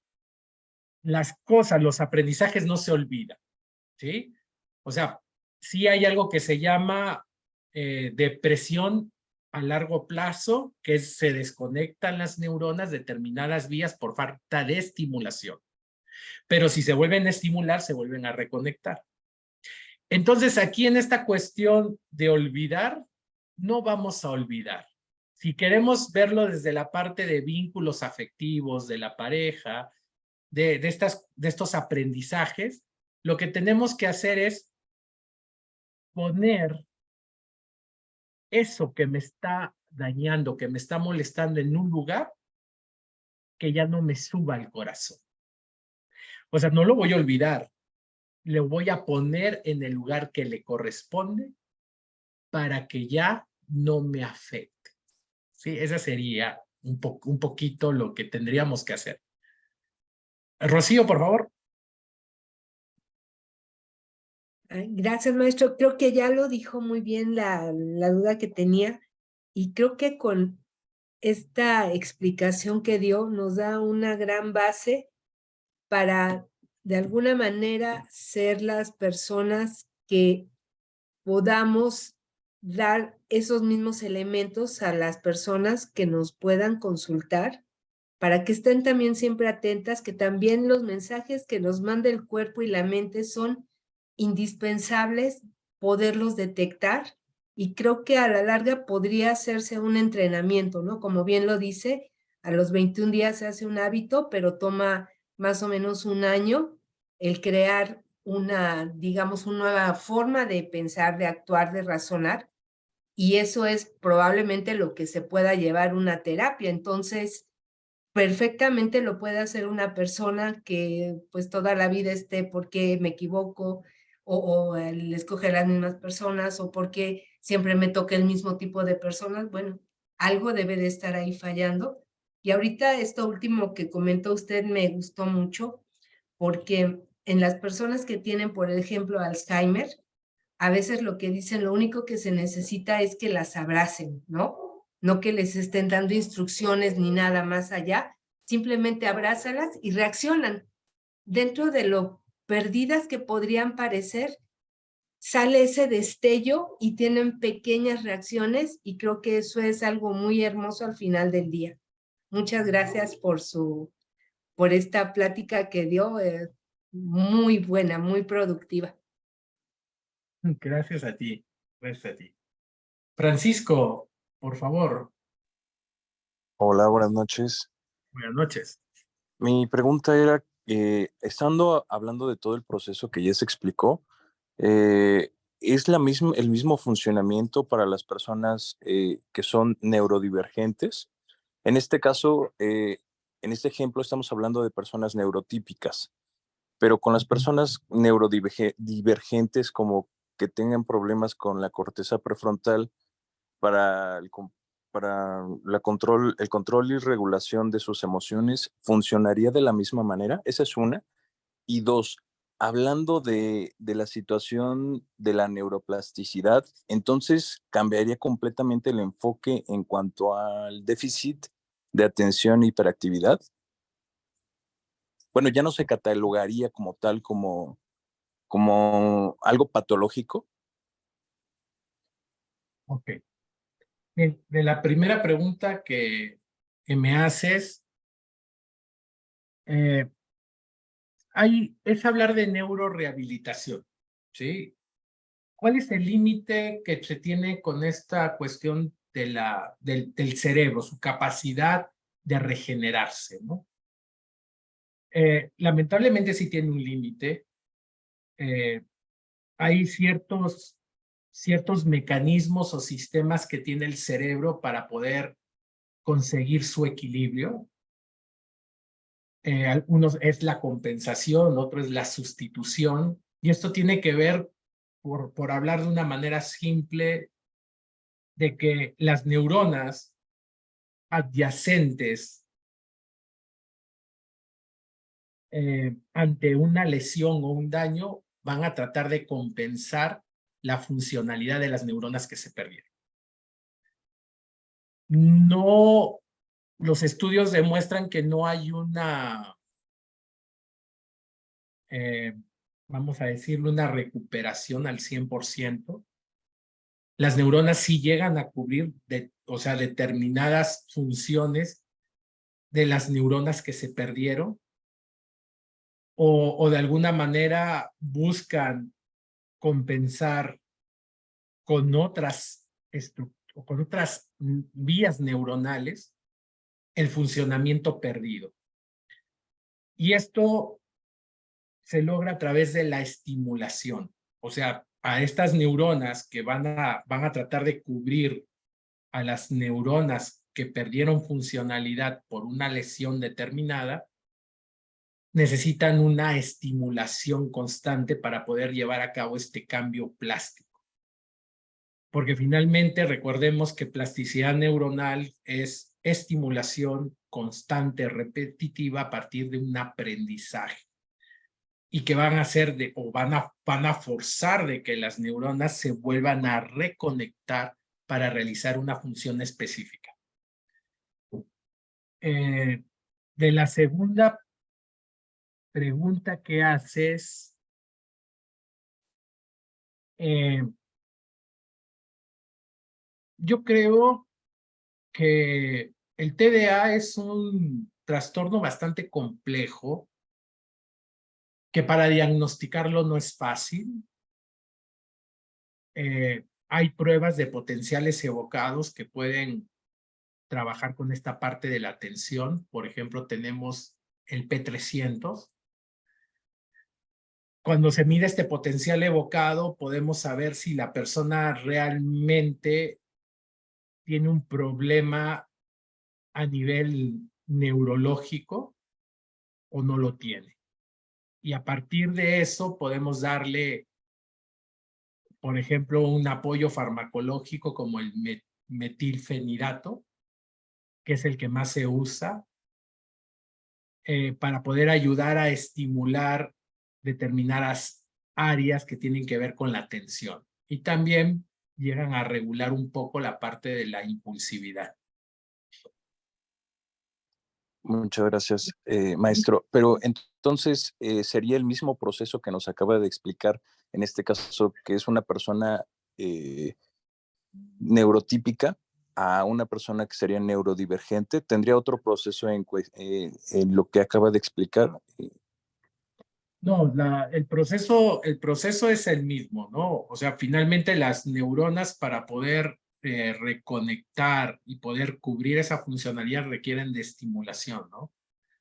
las cosas, los aprendizajes no se olvidan. ¿Sí? O sea, sí hay algo que se llama depresión a largo plazo, que se desconectan las neuronas, determinadas vías por falta de estimulación. Pero si se vuelven a estimular, se vuelven a reconectar. Entonces, aquí en esta cuestión de olvidar, no vamos a olvidar. Si queremos verlo desde la parte de vínculos afectivos, de la pareja, de estos aprendizajes, lo que tenemos que hacer es poner eso que me está dañando, que me está molestando en un lugar que ya no me suba al corazón. O sea, no lo voy a olvidar, le voy a poner en el lugar que le corresponde para que ya no me afecte. Sí, esa sería un poquito lo que tendríamos que hacer. Rocío, por favor. Gracias, maestro. Creo que ya lo dijo muy bien la duda que tenía, y creo que con esta explicación que dio nos da una gran base para, de alguna manera, ser las personas que podamos dar esos mismos elementos a las personas que nos puedan consultar, para que estén también siempre atentas, que también los mensajes que nos manda el cuerpo y la mente son indispensables poderlos detectar, y creo que a la larga podría hacerse un entrenamiento, ¿no? Como bien lo dice, a los 21 días se hace un hábito, pero toma más o menos 1 año el crear una, digamos, una nueva forma de pensar, de actuar, de razonar, y eso es probablemente lo que se pueda llevar una terapia. Entonces, perfectamente lo puede hacer una persona que pues toda la vida esté porque me equivoco, o le escoge a las mismas personas, o porque siempre me toca el mismo tipo de personas. Bueno, algo debe de estar ahí fallando. Y ahorita esto último que comentó usted me gustó mucho, porque en las personas que tienen, por ejemplo, Alzheimer, a veces lo que dicen, lo único que se necesita es que las abracen, ¿no? No que les estén dando instrucciones ni nada más allá, simplemente abrázalas y reaccionan. Dentro de lo perdidas que podrían parecer, sale ese destello y tienen pequeñas reacciones, y creo que eso es algo muy hermoso al final del día. Muchas gracias por esta plática que dio, muy buena, muy productiva. Gracias a ti, gracias a ti. Francisco, por favor. Hola, buenas noches. Buenas noches. Mi pregunta era, estando hablando de todo el proceso que ya se explicó, ¿es el mismo funcionamiento para las personas que son neurodivergentes? En este caso, en este ejemplo estamos hablando de personas neurotípicas, pero con las personas neurodivergentes como que tengan problemas con la corteza prefrontal para el control y regulación de sus emociones, ¿funcionaría de la misma manera? Esa es una. Y dos, hablando de la situación de la neuroplasticidad, entonces cambiaría completamente el enfoque en cuanto al déficit de atención e hiperactividad. Bueno, ya no se catalogaría como tal, como algo patológico. Ok. Bien, de la primera pregunta que me haces, es hablar de neurorehabilitación, ¿sí? ¿Cuál es el límite que se tiene con esta cuestión del cerebro, su capacidad de regenerarse, ¿no? Lamentablemente sí tiene un límite. Hay ciertos mecanismos o sistemas que tiene el cerebro para poder conseguir su equilibrio. Algunos es la compensación, otro es la sustitución, y esto tiene que ver, por hablar de una manera simple, de que las neuronas adyacentes ante una lesión o un daño van a tratar de compensar la funcionalidad de las neuronas que se perdieron. No, los estudios demuestran que no hay una, vamos a decirlo, una recuperación al 100%. Las neuronas sí llegan a cubrir, o sea, determinadas funciones de las neuronas que se perdieron, o de alguna manera buscan compensar con otras vías neuronales el funcionamiento perdido. Y esto se logra a través de la estimulación. O sea, a estas neuronas que van a tratar de cubrir a las neuronas que perdieron funcionalidad por una lesión determinada, necesitan una estimulación constante para poder llevar a cabo este cambio plástico. Porque finalmente recordemos que plasticidad neuronal es estimulación constante, repetitiva a partir de un aprendizaje. Y que van a hacer van a forzar de que las neuronas se vuelvan a reconectar para realizar una función específica. De la segunda pregunta que haces, yo creo que el TDA es un trastorno bastante complejo, que para diagnosticarlo no es fácil. Hay pruebas de potenciales evocados que pueden trabajar con esta parte de la atención. Por ejemplo, tenemos el P300. Cuando se mide este potencial evocado, podemos saber si la persona realmente tiene un problema a nivel neurológico o no lo tiene. Y a partir de eso podemos darle, por ejemplo, un apoyo farmacológico como el metilfenidato, que es el que más se usa, para poder ayudar a estimular determinadas áreas que tienen que ver con la atención. Y también llegan a regular un poco la parte de la impulsividad. Muchas gracias, maestro. Pero entonces, ¿sería el mismo proceso que nos acaba de explicar, en este caso, que es una persona neurotípica a una persona que sería neurodivergente? ¿Tendría otro proceso en lo que acaba de explicar? No, el proceso es el mismo, ¿no? O sea, finalmente las neuronas para poder reconectar y poder cubrir esa funcionalidad requieren de estimulación, ¿no?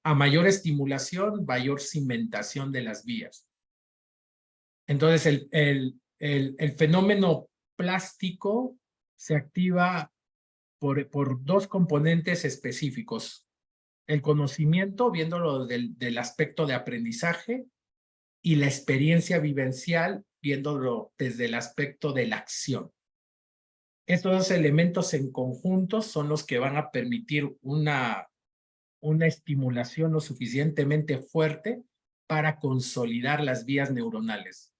A mayor estimulación, mayor cimentación de las vías. Entonces, el fenómeno plástico se activa por dos componentes específicos. El conocimiento, viéndolo del aspecto de aprendizaje, y la experiencia vivencial, viéndolo desde el aspecto de la acción. Estos dos elementos en conjunto son los que van a permitir una estimulación lo suficientemente fuerte para consolidar las vías neuronales.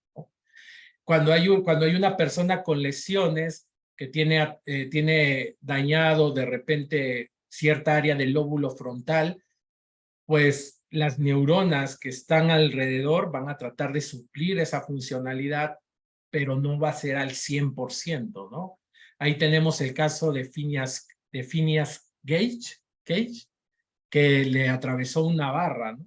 Cuando hay una persona con lesiones que tiene dañado de repente cierta área del lóbulo frontal, pues las neuronas que están alrededor van a tratar de suplir esa funcionalidad, pero no va a ser al 100%, ¿no? Ahí tenemos el caso de Phineas Gage, que le atravesó una barra, ¿no?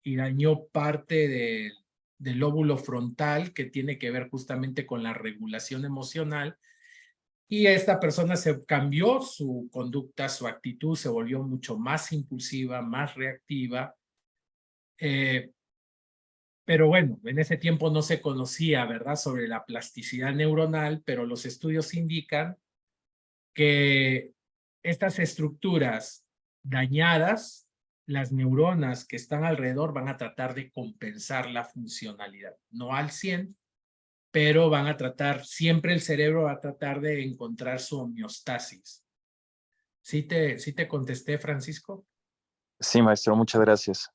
Y dañó parte del lóbulo frontal, que tiene que ver justamente con la regulación emocional, y esta persona se cambió su conducta, su actitud, se volvió mucho más impulsiva, más reactiva. Pero bueno, en ese tiempo no se conocía, ¿verdad?, sobre la plasticidad neuronal, pero los estudios indican que estas estructuras dañadas, las neuronas que están alrededor van a tratar de compensar la funcionalidad. No al 100, pero van a tratar, siempre el cerebro va a tratar de encontrar su homeostasis. ¿Sí te contesté, Francisco? Sí, maestro, muchas gracias.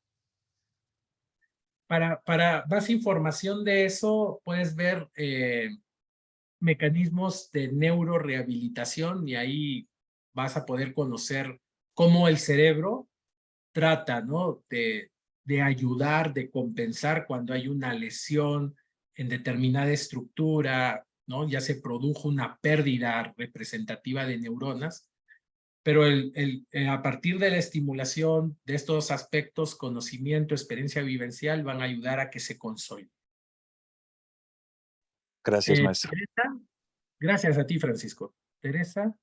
Para más información de eso, puedes ver mecanismos de neurorehabilitación, y ahí vas a poder conocer cómo el cerebro trata, ¿no?, de ayudar, de compensar cuando hay una lesión en determinada estructura, ¿no? Ya se produjo una pérdida representativa de neuronas, pero a partir de la estimulación de estos aspectos, conocimiento, experiencia vivencial, van a ayudar a que se consolide. Gracias, maestro. Teresa, gracias a ti, Francisco. Teresa.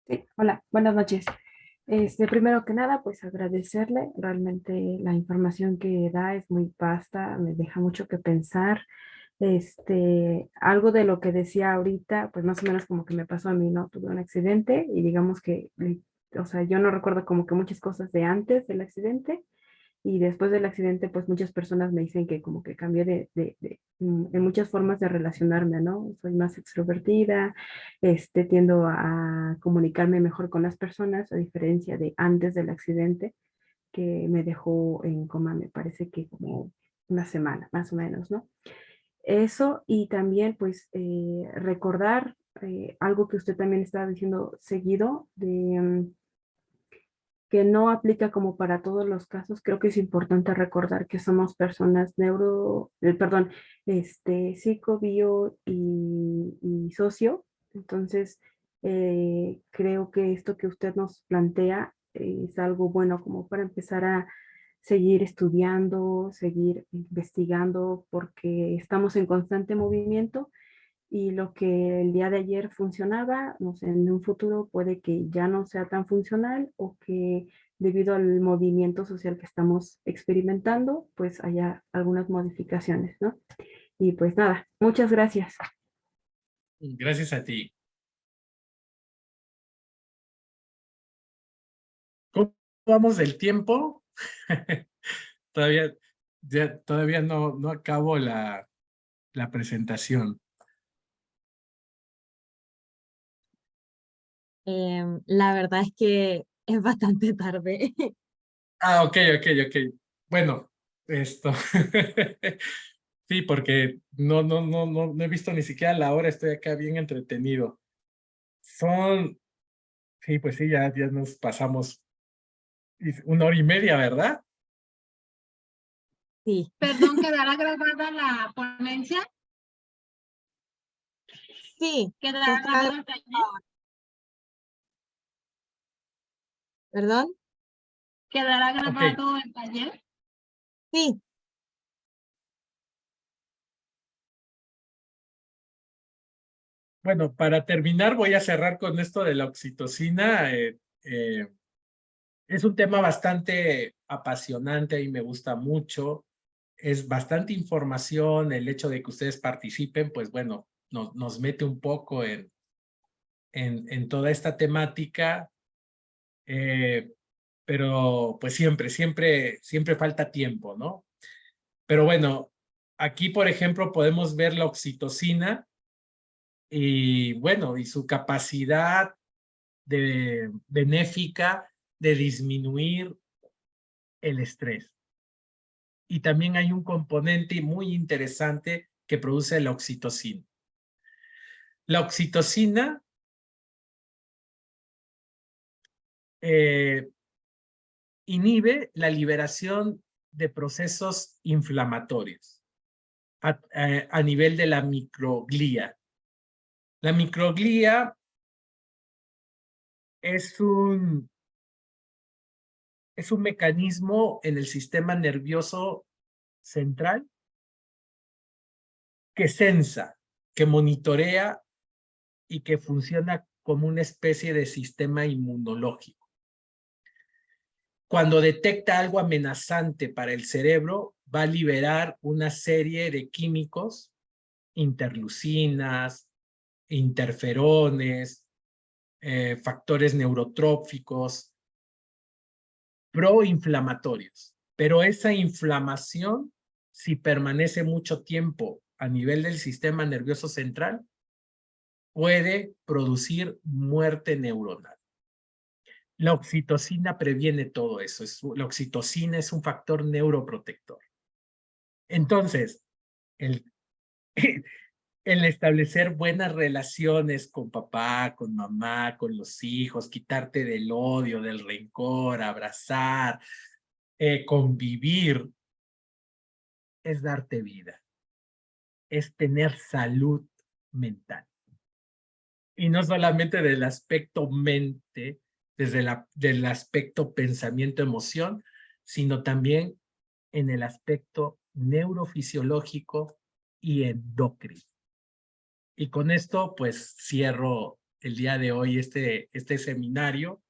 Sí, hola, buenas noches. Primero que nada, pues agradecerle. Realmente la información que da es muy vasta, me deja mucho que pensar. Algo de lo que decía ahorita, pues más o menos como que me pasó a mí, ¿no? Tuve un accidente y digamos que, o sea, yo no recuerdo como que muchas cosas de antes del accidente, y después del accidente, pues muchas personas me dicen que como que cambié en muchas formas de relacionarme, ¿no? Soy más extrovertida, tiendo a comunicarme mejor con las personas, a diferencia de antes del accidente, que me dejó en coma, me parece que como una semana, más o menos, ¿no? Eso, y también pues recordar algo que usted también estaba diciendo seguido, que no aplica como para todos los casos. Creo que es importante recordar que somos personas psico, bio y socio. Entonces, creo que esto que usted nos plantea es algo bueno como para empezar a seguir estudiando, seguir investigando, porque estamos en constante movimiento, y lo que el día de ayer funcionaba, no sé, en un futuro puede que ya no sea tan funcional, o que debido al movimiento social que estamos experimentando, pues haya algunas modificaciones, ¿no? Y pues nada, muchas gracias. Gracias a ti. ¿Cómo vamos del tiempo? Todavía no acabo la presentación. La verdad es que es bastante tarde. Ah, ok. Bueno, esto. Sí, porque no he visto ni siquiera la hora, estoy acá bien entretenido. Sí, pues sí, ya nos pasamos 1 hora y media, ¿verdad? Sí. Perdón, ¿quedará grabada la ponencia? Sí. ¿Quedará grabado el taller? ¿Perdón? ¿Quedará grabado el taller? Sí. Bueno, para terminar voy a cerrar con esto de la oxitocina. Es un tema bastante apasionante y me gusta mucho. Es bastante información. El hecho de que ustedes participen, pues bueno, nos mete un poco en toda esta temática. Pero pues siempre falta tiempo, ¿no? Pero bueno, aquí por ejemplo podemos ver la oxitocina y bueno, y su capacidad benéfica de disminuir el estrés. Y también hay un componente muy interesante que produce la oxitocina. La oxitocina inhibe la liberación de procesos inflamatorios a nivel de la microglía. La microglía es un mecanismo en el sistema nervioso central que sensa, que monitorea y que funciona como una especie de sistema inmunológico. Cuando detecta algo amenazante para el cerebro, va a liberar una serie de químicos, interleucinas, interferones, factores neurotróficos, proinflamatorios. Pero esa inflamación, si permanece mucho tiempo a nivel del sistema nervioso central, puede producir muerte neuronal. La oxitocina previene todo eso. La oxitocina es un factor neuroprotector. Entonces, el establecer buenas relaciones con papá, con mamá, con los hijos, quitarte del odio, del rencor, abrazar, convivir, es darte vida, es tener salud mental. Y no solamente del aspecto mente, del aspecto pensamiento, emoción, sino también en el aspecto neurofisiológico y endocrino. Y con esto, pues, cierro el día de hoy este seminario.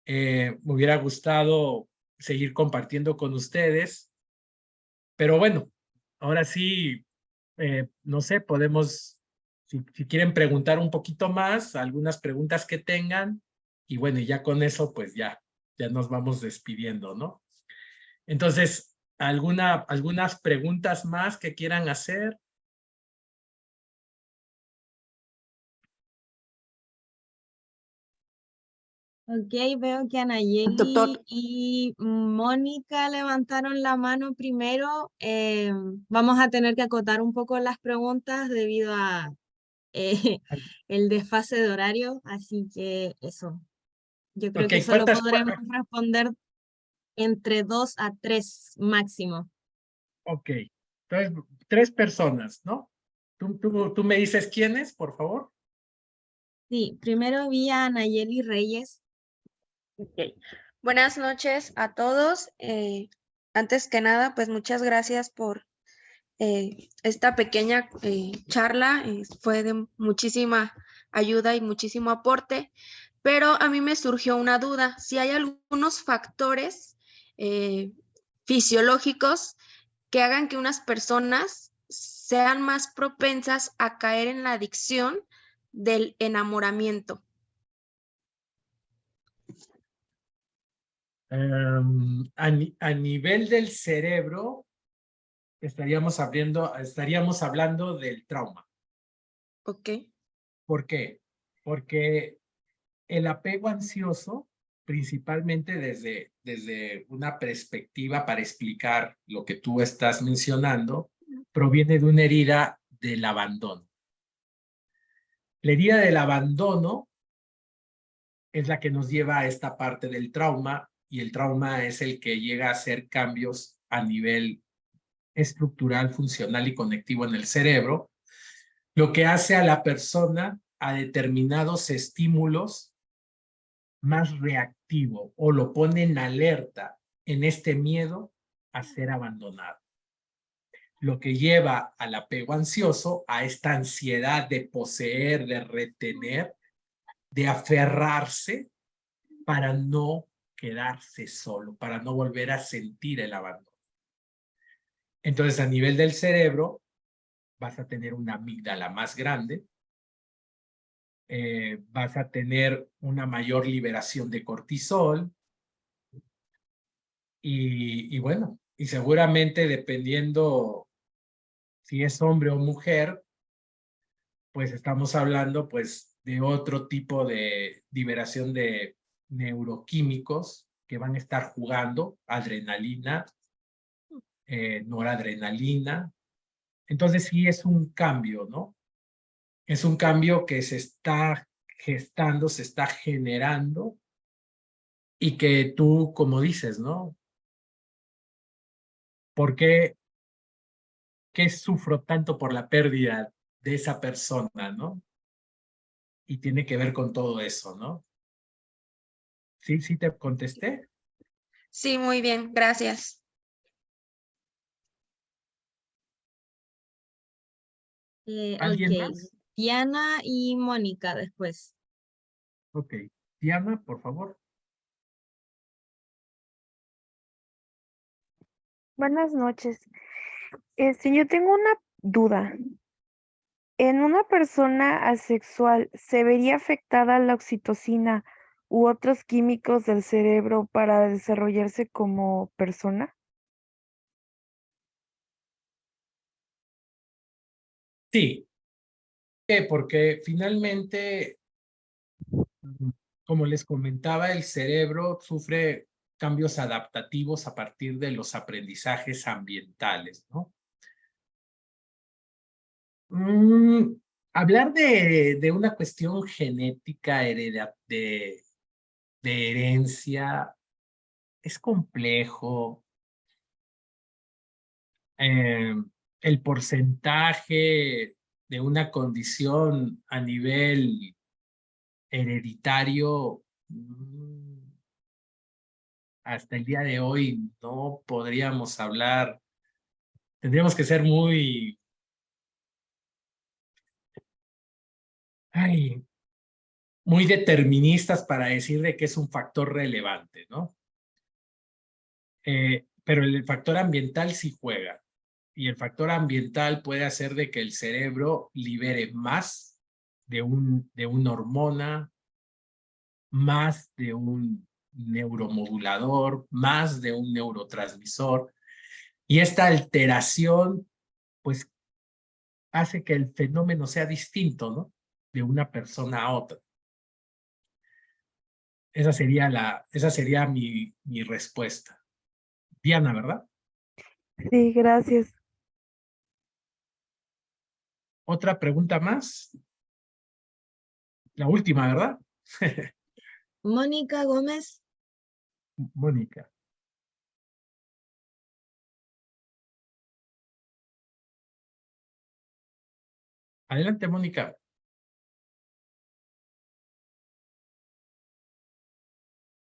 Me hubiera gustado seguir compartiendo con ustedes, pero bueno, ahora sí, no sé, podemos, si quieren preguntar un poquito más, algunas preguntas que tengan, y bueno, y ya con eso, pues ya nos vamos despidiendo, ¿no? Entonces, algunas preguntas más que quieran hacer. Ok, veo que Anayeli y Mónica levantaron la mano primero. Vamos a tener que acotar un poco las preguntas debido a el desfase de horario, así que eso. Yo creo que solo podremos responder entre 2 a 3 máximo. Ok, entonces 3 personas, ¿no? ¿Tú me dices quiénes, por favor? Sí, primero vi a Nayeli Reyes. Okay. Buenas noches a todos. Antes que nada, pues muchas gracias por esta pequeña charla. Fue de muchísima ayuda y muchísimo aporte, pero a mí me surgió una duda. Si hay algunos factores fisiológicos que hagan que unas personas sean más propensas a caer en la adicción del enamoramiento. A nivel del cerebro, estaríamos hablando del trauma. Ok. ¿Por qué? Porque el apego ansioso, principalmente desde una perspectiva para explicar lo que tú estás mencionando, proviene de una herida del abandono. La herida del abandono es la que nos lleva a esta parte del trauma, y el trauma es el que llega a hacer cambios a nivel estructural, funcional y conectivo en el cerebro, lo que hace a la persona a determinados estímulos más reactivo o lo pone en alerta en este miedo a ser abandonado. lo que lleva al apego ansioso, a esta ansiedad de poseer, de retener, de aferrarse para no quedarse solo, para no volver a sentir el abandono. Entonces, a nivel del cerebro, vas a tener una amígdala más grande, vas a tener una mayor liberación de cortisol y bueno, y seguramente dependiendo si es hombre o mujer, pues estamos hablando pues de otro tipo de liberación de neuroquímicos que van a estar jugando, adrenalina, noradrenalina. Entonces sí es un cambio, ¿no? Es un cambio que se está gestando, se está generando y que tú, como dices, ¿no? ¿Por qué sufro tanto por la pérdida de esa persona, ¿no? Y tiene que ver con todo eso, ¿no? ¿Sí? ¿Sí te contesté? Sí, muy bien, gracias. ¿Alguien Ok, más? Diana y Mónica después. Ok. Diana, por favor. Buenas noches. Yo tengo una duda. ¿En una persona asexual se vería afectada la oxitocina u otros químicos del cerebro para desarrollarse como persona? Sí. ¿Por qué? Porque finalmente, como les comentaba, el cerebro sufre cambios adaptativos a partir de los aprendizajes ambientales, ¿no? Hablar de una cuestión genética de herencia es complejo. El porcentaje de una condición a nivel hereditario, hasta el día de hoy no podríamos hablar, tendríamos que ser muy, muy deterministas para decir de que es un factor relevante, ¿no? Pero el factor ambiental sí juega. Y el factor ambiental puede hacer de que el cerebro libere más de una hormona, más de un neuromodulador, más de un neurotransmisor. Y esta alteración, pues, hace que el fenómeno sea distinto, ¿no? De una persona a otra. Esa sería mi respuesta. Diana, ¿verdad? Sí, gracias. ¿Otra pregunta más? La última, ¿verdad? Mónica Gómez. Mónica. Adelante, Mónica.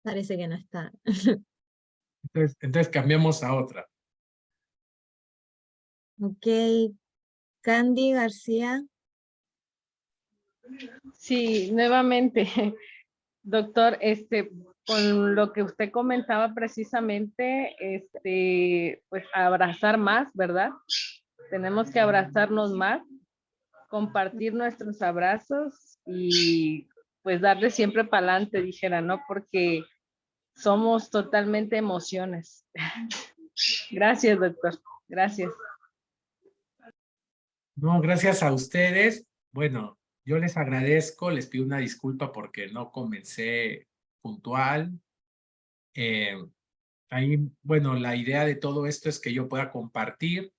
Parece que no está. Entonces cambiamos a otra. Ok, Candy García. Sí, nuevamente, doctor, con lo que usted comentaba precisamente, pues abrazar más, ¿verdad? Tenemos que abrazarnos más, compartir nuestros abrazos y pues darle siempre para adelante, dijera, ¿no? Porque somos totalmente emociones. Gracias, doctor. Gracias. No, gracias a ustedes. Bueno, yo les agradezco, les pido una disculpa porque no comencé puntual. Ahí, bueno, la idea de todo esto es que yo pueda compartir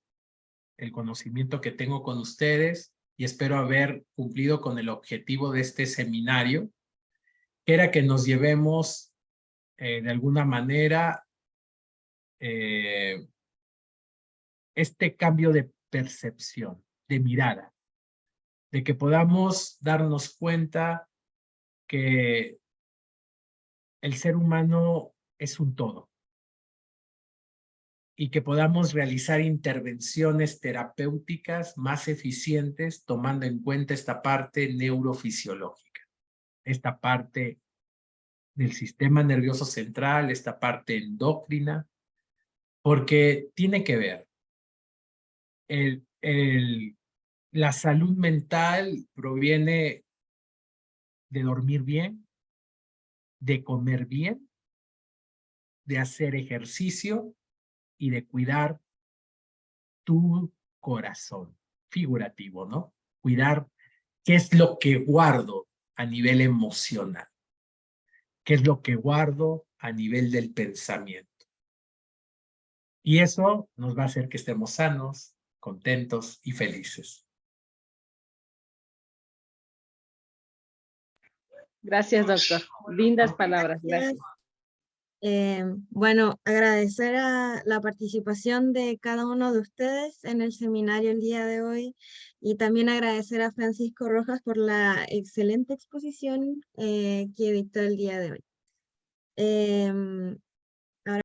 el conocimiento que tengo con ustedes y espero haber cumplido con el objetivo de este seminario, que era que nos llevemos de alguna manera este cambio de percepción, de mirada, de que podamos darnos cuenta que el ser humano es un todo. y que podamos realizar intervenciones terapéuticas más eficientes tomando en cuenta esta parte neurofisiológica, esta parte del sistema nervioso central, esta parte endocrina, porque tiene que ver. La salud mental proviene de dormir bien, de comer bien, de hacer ejercicio y de cuidar tu corazón, figurativo, ¿no? Cuidar qué es lo que guardo a nivel emocional, qué es lo que guardo a nivel del pensamiento. Y eso nos va a hacer que estemos sanos, contentos y felices. Gracias, doctor. Lindas palabras. Gracias. Bueno, agradecer a la participación de cada uno de ustedes en el seminario el día de hoy y también agradecer a Francisco Rojas por la excelente exposición que dictó el día de hoy.